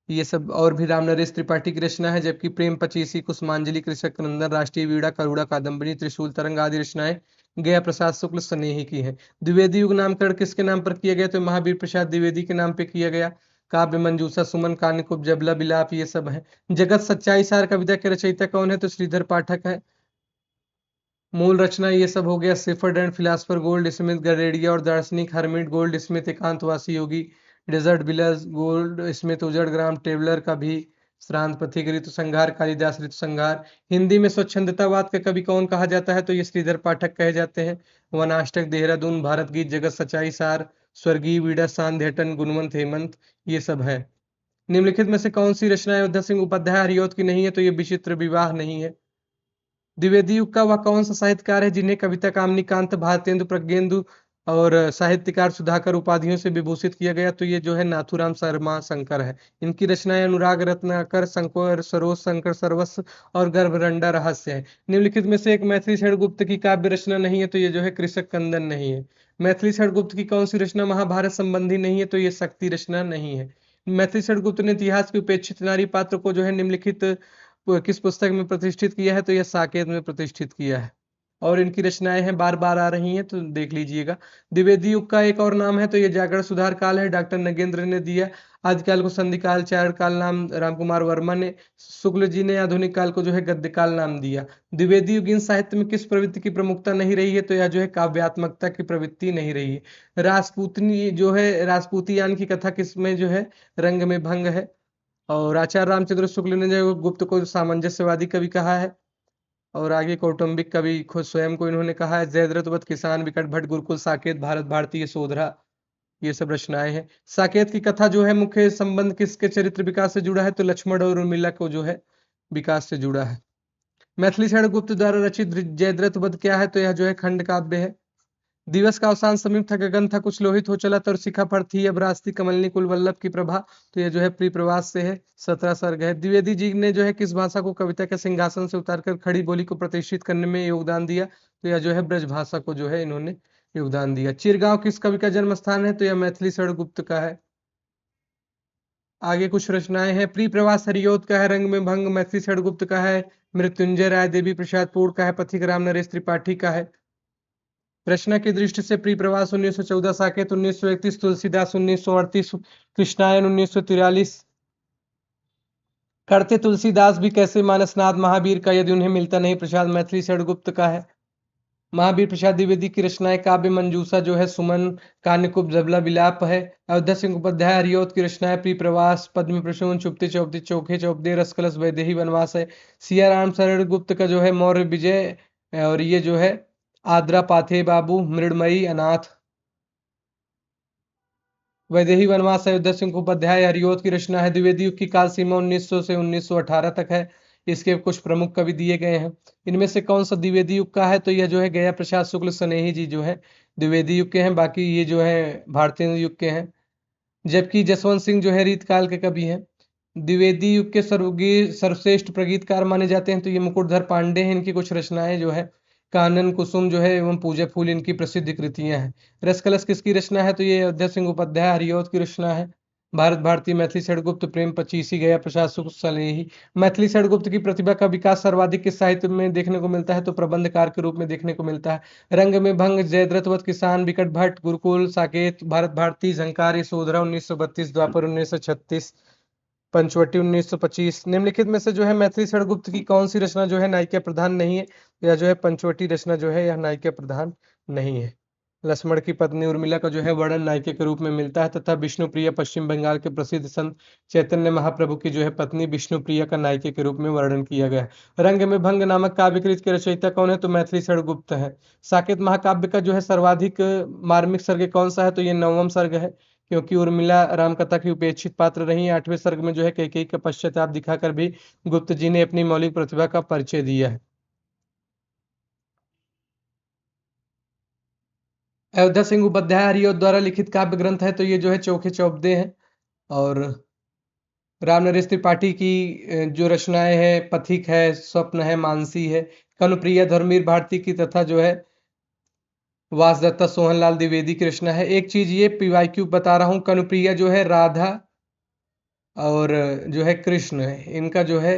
ये सब और भी रामनरेश त्रिपाठी की रचना है। जबकि प्रेम पचीसी, कुसुमांजलि, कृषक नंदन, राष्ट्रीय वीड़ा, करुणा कादम्बरी, त्रिशूल तरंग आदि रचनाएं गया प्रसाद शुक्ल स्नेही की है। द्विवेदी युग नामकरण किसके नाम पर किया गया? तो महावीर प्रसाद द्विवेदी के नाम पे किया गया। काव्य मंजूषा, सुमन, कान्यकुब्ज, जबला, बिलाप ये सब है। जगत सच्चाई सार कविता के रचयिता कौन है? तो श्रीधर पाठक है। मूल रचना ये सब हो गया। Shepherd and philosopher Goldsmith, गडेरिया और दार्शनिक हरमिट गोल्ड स्मिथ, एकांतवासी योगी डेजर्ट बिलर्स गोल्ड स्मिथ, उजड़ ग्राम ट्रेवलर का भी, श्रांत पथिक, ऋतु संहार कालिदास ऋतु संहार। हिंदी में स्वच्छंदतावाद का कवि कौन कहा जाता है? तो ये श्रीधर पाठक कहे जाते हैं। वनाष्टक, देहरादून, भारत गीत, जगत सच्चाई सार, स्वर्गीय वीड़ा, सांध्यटन, गुणवंत हेमंत ये सब है। निम्नलिखित में से कौन सी रचना अयोध्या सिंह उपाध्याय हरिऔध की नहीं है? तो ये विचित्र विवाह नहीं है। द्विवेदी युग का वह कौन सा साहित्यकार है जिन्हें कविता कामनी कांत, भारतेंदु, प्रज्ञेंदु और साहित्यकार सुधाकर उपाधियों से विभूषित किया गया तो ये जो है नाथूराम शर्मा शंकर है। इनकी रचनाएं अनुराग रत्नाकर, शंकर सरोज, शंकर सर्वस्व और गर्भरंडा रहस्य है। निम्नलिखित में से एक मैथिली क्षण गुप्त की काव्य रचना नहीं है तो ये जो है कृषक कंदन नहीं है। मैथिली क्षण गुप्त की कौन सी रचना महाभारत संबंधी नहीं है तो ये शक्ति रचना नहीं है। मैथिली क्षण गुप्त ने इतिहास के उपेक्षित नारी पात्र को जो है निम्नलिखित किस पुस्तक में प्रतिष्ठित किया है तो यह साकेत में प्रतिष्ठित किया है। और इनकी रचनाएं हैं बार बार आ रही हैं तो देख लीजिएगा। द्विवेदी युग का एक और नाम है तो ये जागरण सुधार काल है, डॉक्टर नगेंद्र ने दिया। आदिकाल को संधि काल, चारण काल नाम रामकुमार वर्मा ने, शुक्ल जी ने आधुनिक काल को जो है गद्य काल नाम दिया। द्विवेदी युगीन साहित्य में किस प्रवृत्ति की प्रमुखता नहीं रही है तो यह जो है काव्यात्मकता की प्रवृत्ति नहीं रही है। राजपूतनी जो है, राजपूतियान की कथा किसमें जो है रंग में भंग है। और आचार्य रामचंद्र शुक्ल ने जो गुप्त को सामंजस्यवादी कवि कहा है। और आगे कौटुंबिक कवि खुद स्वयं को इन्होंने कहा है। जयद्रथ किसान, विकट भट्ट, गुरुकुल, साकेत, भारत भारती, शोधरा, ये सब रचनाएं हैं। साकेत की कथा जो है मुख्य संबंध किसके चरित्र विकास से जुड़ा है तो लक्ष्मण और उर्मिला को जो है विकास से जुड़ा है। मैथिली क्षण गुप्त द्वारा रचित जयद्रथ वध क्या है तो यह जो है खंड काव्य है। दिवस का अवसान समीप था, गगन था कुछ लोहित हो चला, तर शिखा पर थी अब रास्ती कमलनी कुल वल्लभ की प्रभा, तो यह जो है प्रिप्रवास से है। 17 सर्ग है। द्विवेदी जी ने जो है किस भाषा को कविता के सिंहासन से उतारकर खड़ी बोली को प्रतिष्ठित करने में योगदान दिया तो यह जो है ब्रज भाषा को जो है इन्होंने योगदान दिया। चिरगांव किस कवि का जन्म स्थान है तो यह मैथिली क्षण गुप्त का है। आगे कुछ रचनाएं हैं। प्रिप्रवास हरियोत का है, रंग में भंग मैथिली क्षण गुप्त का है, मृत्युंजय राय देवी प्रसाद पूर्ण का है, पथिक राम नरेश त्रिपाठी का है। रचना की दृष्टि से प्रिप्रवास 1914, साकेत 1931, तुलसीदास 1938, कृष्णायन 1943। करते तुलसीदास भी कैसे मानसनाथ महावीर का यदि उन्हें मिलता नहीं प्रसाद मैथिली क्षण गुप्त का है। महावीर प्रसाद द्विवेदी की रचनाएं काव्य मंजूषा जो है, सुमन, कान्यकुब्ज, जबला विलाप है। अयोध्या सिंह उपाध्याय हरियोत की रचनाएं प्रिप्रवास, पद्म प्रसून, चुपते चौपते, चोखे चौपदे, रसकलश, वैदेही वनवास है। सिया राम शरण गुप्त का जो है मौर्य विजय, और ये जो है आद्रा पाथे बाबू, मृणमयी, अनाथ। वैदेही वनवास अयोध्या सिंह उपाध्याय हरियोत की रचना है। द्विवेदी युग की काल सीमा 1900 से 1918 तक है। इसके कुछ प्रमुख कवि दिए गए हैं। इनमें से कौन सा द्विवेदी युग का है तो यह जो है गया प्रसाद शुक्ल स्नेही जी जो है द्विवेदी युग के हैं, बाकी ये जो है भारतीय युग के हैं। जबकि जसवंत सिंह जो है रीतकाल के कवि हैं। द्विवेदी युग के सर्वश्रेष्ठ प्रगीतकार माने जाते हैं तो ये मुकुटधर पांडे हैं। इनकी कुछ रचनाएं जो है कानन कुसुम जो है एवं पूजा फूल इनकी प्रसिद्ध कृतियां हैं। रसकलश किसकी रचना है तो ये अयोध्या सिंह उपाध्याय हरियोत की रचना है। भारत भारती, मैथिली षड़गुप्त, प्रेम पचीसी, गया प्रसाद शुक्ल सनेही। मैथिली षड़गुप्त की प्रतिभा का विकास सर्वाधिक किस साहित्य में देखने को मिलता है तो प्रबंधकार के रूप में देखने को मिलता है। रंग में भंग, जयद्रथ किसान, विकट भट्ट, गुरुकुल, साकेत, भारत भारती, झंकार, यशोधरा 1932, द्वापर 1936, पंचवटी 1925। निम्नलिखित में से जो है मैथिली षड़गुप्त की कौन सी रचना जो है नायिका प्रधान नहीं है या जो है पंचवटी रचना जो है यह नायिका प्रधान नहीं है। लक्ष्मण की पत्नी उर्मिला का जो है वर्णन नायिका के रूप में मिलता है तथा विष्णुप्रिया पश्चिम बंगाल के प्रसिद्ध संत चैतन्य महाप्रभु की जो है पत्नी विष्णुप्रिया का नायिका के रूप में वर्णन किया गया है। रंग में भंग नामक काव्यकृत के रचयिता कौन है तो मैथिली षड़गुप्त है। साकेत महाकाव्य का जो है सर्वाधिक मार्मिक सर्ग कौन सा है तो ये 9वां सर्ग है, क्योंकि उर्मिला रामकथा की उपेक्षित पात्र रही। 8वें सर्ग में जो है कैकेयी का पश्चाताप दिखाकर भी गुप्त जी ने अपनी मौलिक प्रतिभा का परिचय दिया है। अयोध्या सिंह उपाध्याय हरियोत द्वारा लिखित काव्य ग्रंथ है तो ये जो है चोखे चौपदे हैं। और राम नरेश त्रिपाठी की जो रचनाएं हैं पथिक है, स्वप्न है, मानसी है। कनुप्रिया धर्मवीर भारती की तथा जो है वासदत्ता सोहनलाल द्विवेदी की रचना है। एक चीज ये पीवाईक्यू बता रहा हूँ, कनुप्रिया जो है राधा और जो है कृष्ण है इनका जो है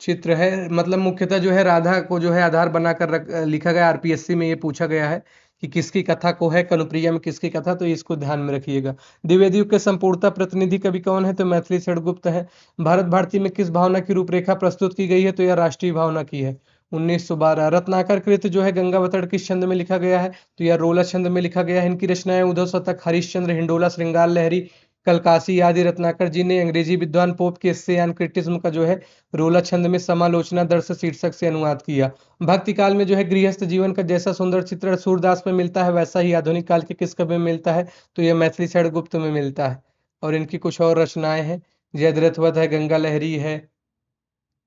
चित्र है, मतलब मुख्यतः जो है राधा को जो है आधार बनाकर लिखा गया। आरपीएससी में ये पूछा गया है कि किसकी कथा को है, कनुप्रिया में किसकी कथा, तो इसको ध्यान में रखिएगा। द्विवेदी युग के संपूर्णता प्रतिनिधि कवि कौन है तो मैथिली षड़गुप्त है। भारत भारती में किस भावना की रूपरेखा प्रस्तुत की गई है तो यह राष्ट्रीय भावना की है। 1912 रत्नाकर कृत जो है गंगावतरण किस छंद में लिखा गया है तो यह रोला छंद में लिखा गया है। इनकी रचनाएं उद्धव शतक, हरिश्चंद्र, हिंडोला, श्रृंगार लहरी, कलकासी आदि। रत्नाकर जी ने अंग्रेजी विद्वान पोप के एस्से एंड क्रिटिज्म का जो है रोला छंद में समालोचना दर्श शीर्षक से अनुवाद किया। भक्ति काल में जो है गृहस्थ जीवन का जैसा सुंदर चित्रण सूरदास में मिलता है वैसा ही आधुनिक काल के किस कवि में मिलता है तो यह मैथिली षड़गुप्त में मिलता है। और इनकी कुछ और रचनाएं हैं, जयद्रथ वध है, गंगा लहरी है,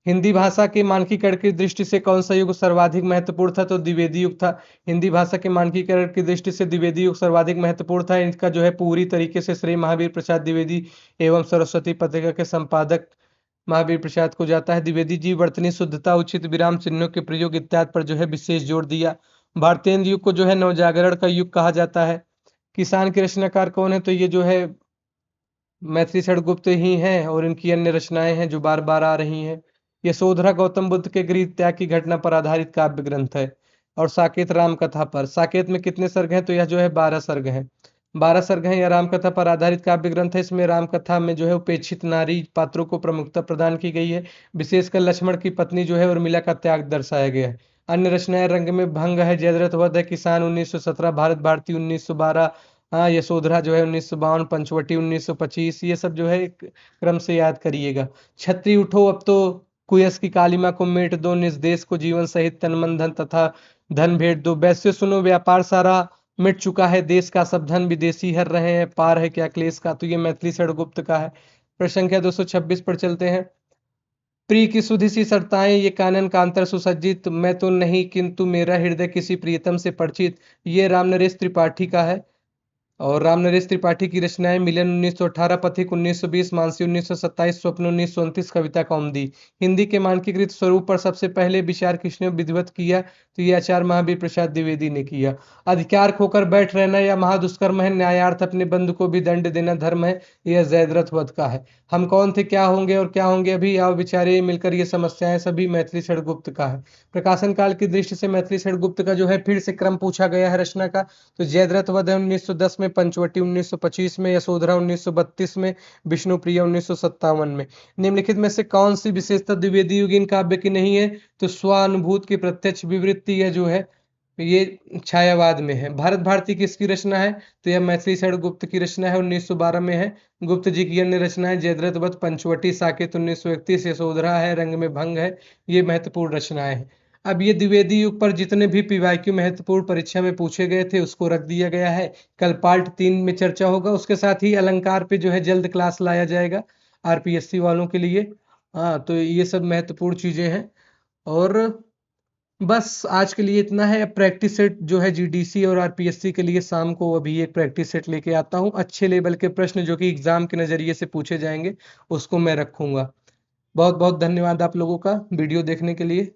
हिंदी भाषा के मानकीकरण की दृष्टि से कौन सा युग सर्वाधिक महत्वपूर्ण था? तो द्विवेदी युग था। हिंदी भाषा के मानकीकरण की दृष्टि से द्विवेदी युग सर्वाधिक महत्वपूर्ण था। इसका जो है पूरी तरीके से श्रेय महावीर प्रसाद द्विवेदी एवं सरस्वती पत्रिका के संपादक महावीर प्रसाद को जाता है। द्विवेदी जी वर्तनी शुद्धता, उचित विराम चिन्हों के प्रयोग इत्यादि पर जो है विशेष जोर दिया। भारतीय युग को जो है नवजागरण का युग कहा जाता है। किसान के रचनाकार कौन है? तो ये जो है मैथिली शरण गुप्त ही हैं और इनकी अन्य रचनाएं हैं जो बार बार आ रही हैं। यशोधरा गौतम बुद्ध के गृह त्याग की घटना पर आधारित काव्य ग्रंथ है। और साकेत राम कथा पर। साकेत में कितने सर्ग हैं? तो यह जो है 12 सर्ग हैं। 12 सर्ग हैं। यह राम कथा पर आधारित काव्य ग्रंथ है। इसमें राम कथा में जो है उपेक्षित नारी पात्रों को प्रमुखता प्रदान की गई है। विशेषकर लक्ष्मण की पत्नी जो है उर्मिला का त्याग दर्शाया गया है। अन्य रचनाएं रंग में भंग है, जयद्रथ वध है, किसान 1917, भारत भारती 1912, हाँ यशोधरा जो है 1952, पंचवटी 1925, ये सब जो है एक क्रम से याद करिएगा। छत्री उठो अब तो कुयस की कालिमा को मेट दो, निज देश को जीवन सहित तन मन धन तथा धन भेंट दो। वैसे सुनो व्यापार सारा मिट चुका है, देश का सब धन विदेशी हर रहे हैं, पार है क्या क्लेश का। तो ये मैथिली शरण गुप्त का है। प्रश्न संख्या 226 पर चलते हैं। प्रिय की सुधि सी सरताएं, ये कानन कांतर सुसज्जित, मैं तो नहीं किंतु मेरा हृदय किसी प्रियतम से परिचित। ये रामनरेश त्रिपाठी का है। और रामनरेश त्रिपाठी की रचनाएं मिलन 1918, पथिक 1920, मानसी 1927, स्वप्न 1929, कविता कौमुदी। हिंदी के मानकीकृत स्वरूप पर सबसे पहले विचार किसने विधिवत किया? तो ये आचार्य महावीर प्रसाद द्विवेदी ने किया। अधिकार खोकर बैठ रहना या महादुष्कर्म है, न्यायार्थ अपने बंधु को भी दंड देना धर्म है, यह जयद्रथ वध का है। हम कौन थे, क्या होंगे और क्या होंगे अभी, आओ विचारे मिलकर ये समस्याएं सभी, मैथिली शरण गुप्त का है। प्रकाशन काल की दृष्टि से मैथिली शरण गुप्त का जो है फिर से क्रम पूछा गया है रचना का। तो जयद्रथ वध 1910 में, पंचवटी 1925 में, यशोधरा 1932 में, विष्णुप्रिया 1957 में। निम्नलिखित में से कौन सी विशेषता द्विवेदी युगीन काव्य की नहीं है? तो स्वानुभूत की प्रत्यक्ष विवृत्ति यह जो है ये छायावाद में है। भारत भारती किसकी रचना है? तो यह मैथिली शरण गुप्त की रचना है, 1912 में है। गुप्त जी की अन्य रचनाएं जयद्रथ वध, पंचवटी, साकेत 1931, यशोधरा है, रंग में भंग है, ये महत्वपूर्ण रचनाएं हैं। अब ये द्विवेदी युग पर जितने भी पीवाईक्यू महत्वपूर्ण परीक्षा में पूछे गए थे उसको रख दिया गया है। कल पार्ट 3 में चर्चा होगा। उसके साथ ही अलंकार पे जो है जल्द क्लास लाया जाएगा आरपीएससी वालों के लिए। हाँ, तो ये सब महत्वपूर्ण चीजें हैं। और बस आज के लिए इतना है। प्रैक्टिस सेट जो है जीडीसी और आरपीएससी के लिए शाम को अभी एक प्रैक्टिस सेट लेके आता हूँ। अच्छे लेवल के प्रश्न जो कि एग्जाम के नजरिए से पूछे जाएंगे उसको मैं रखूंगा। बहुत बहुत धन्यवाद आप लोगों का वीडियो देखने के लिए।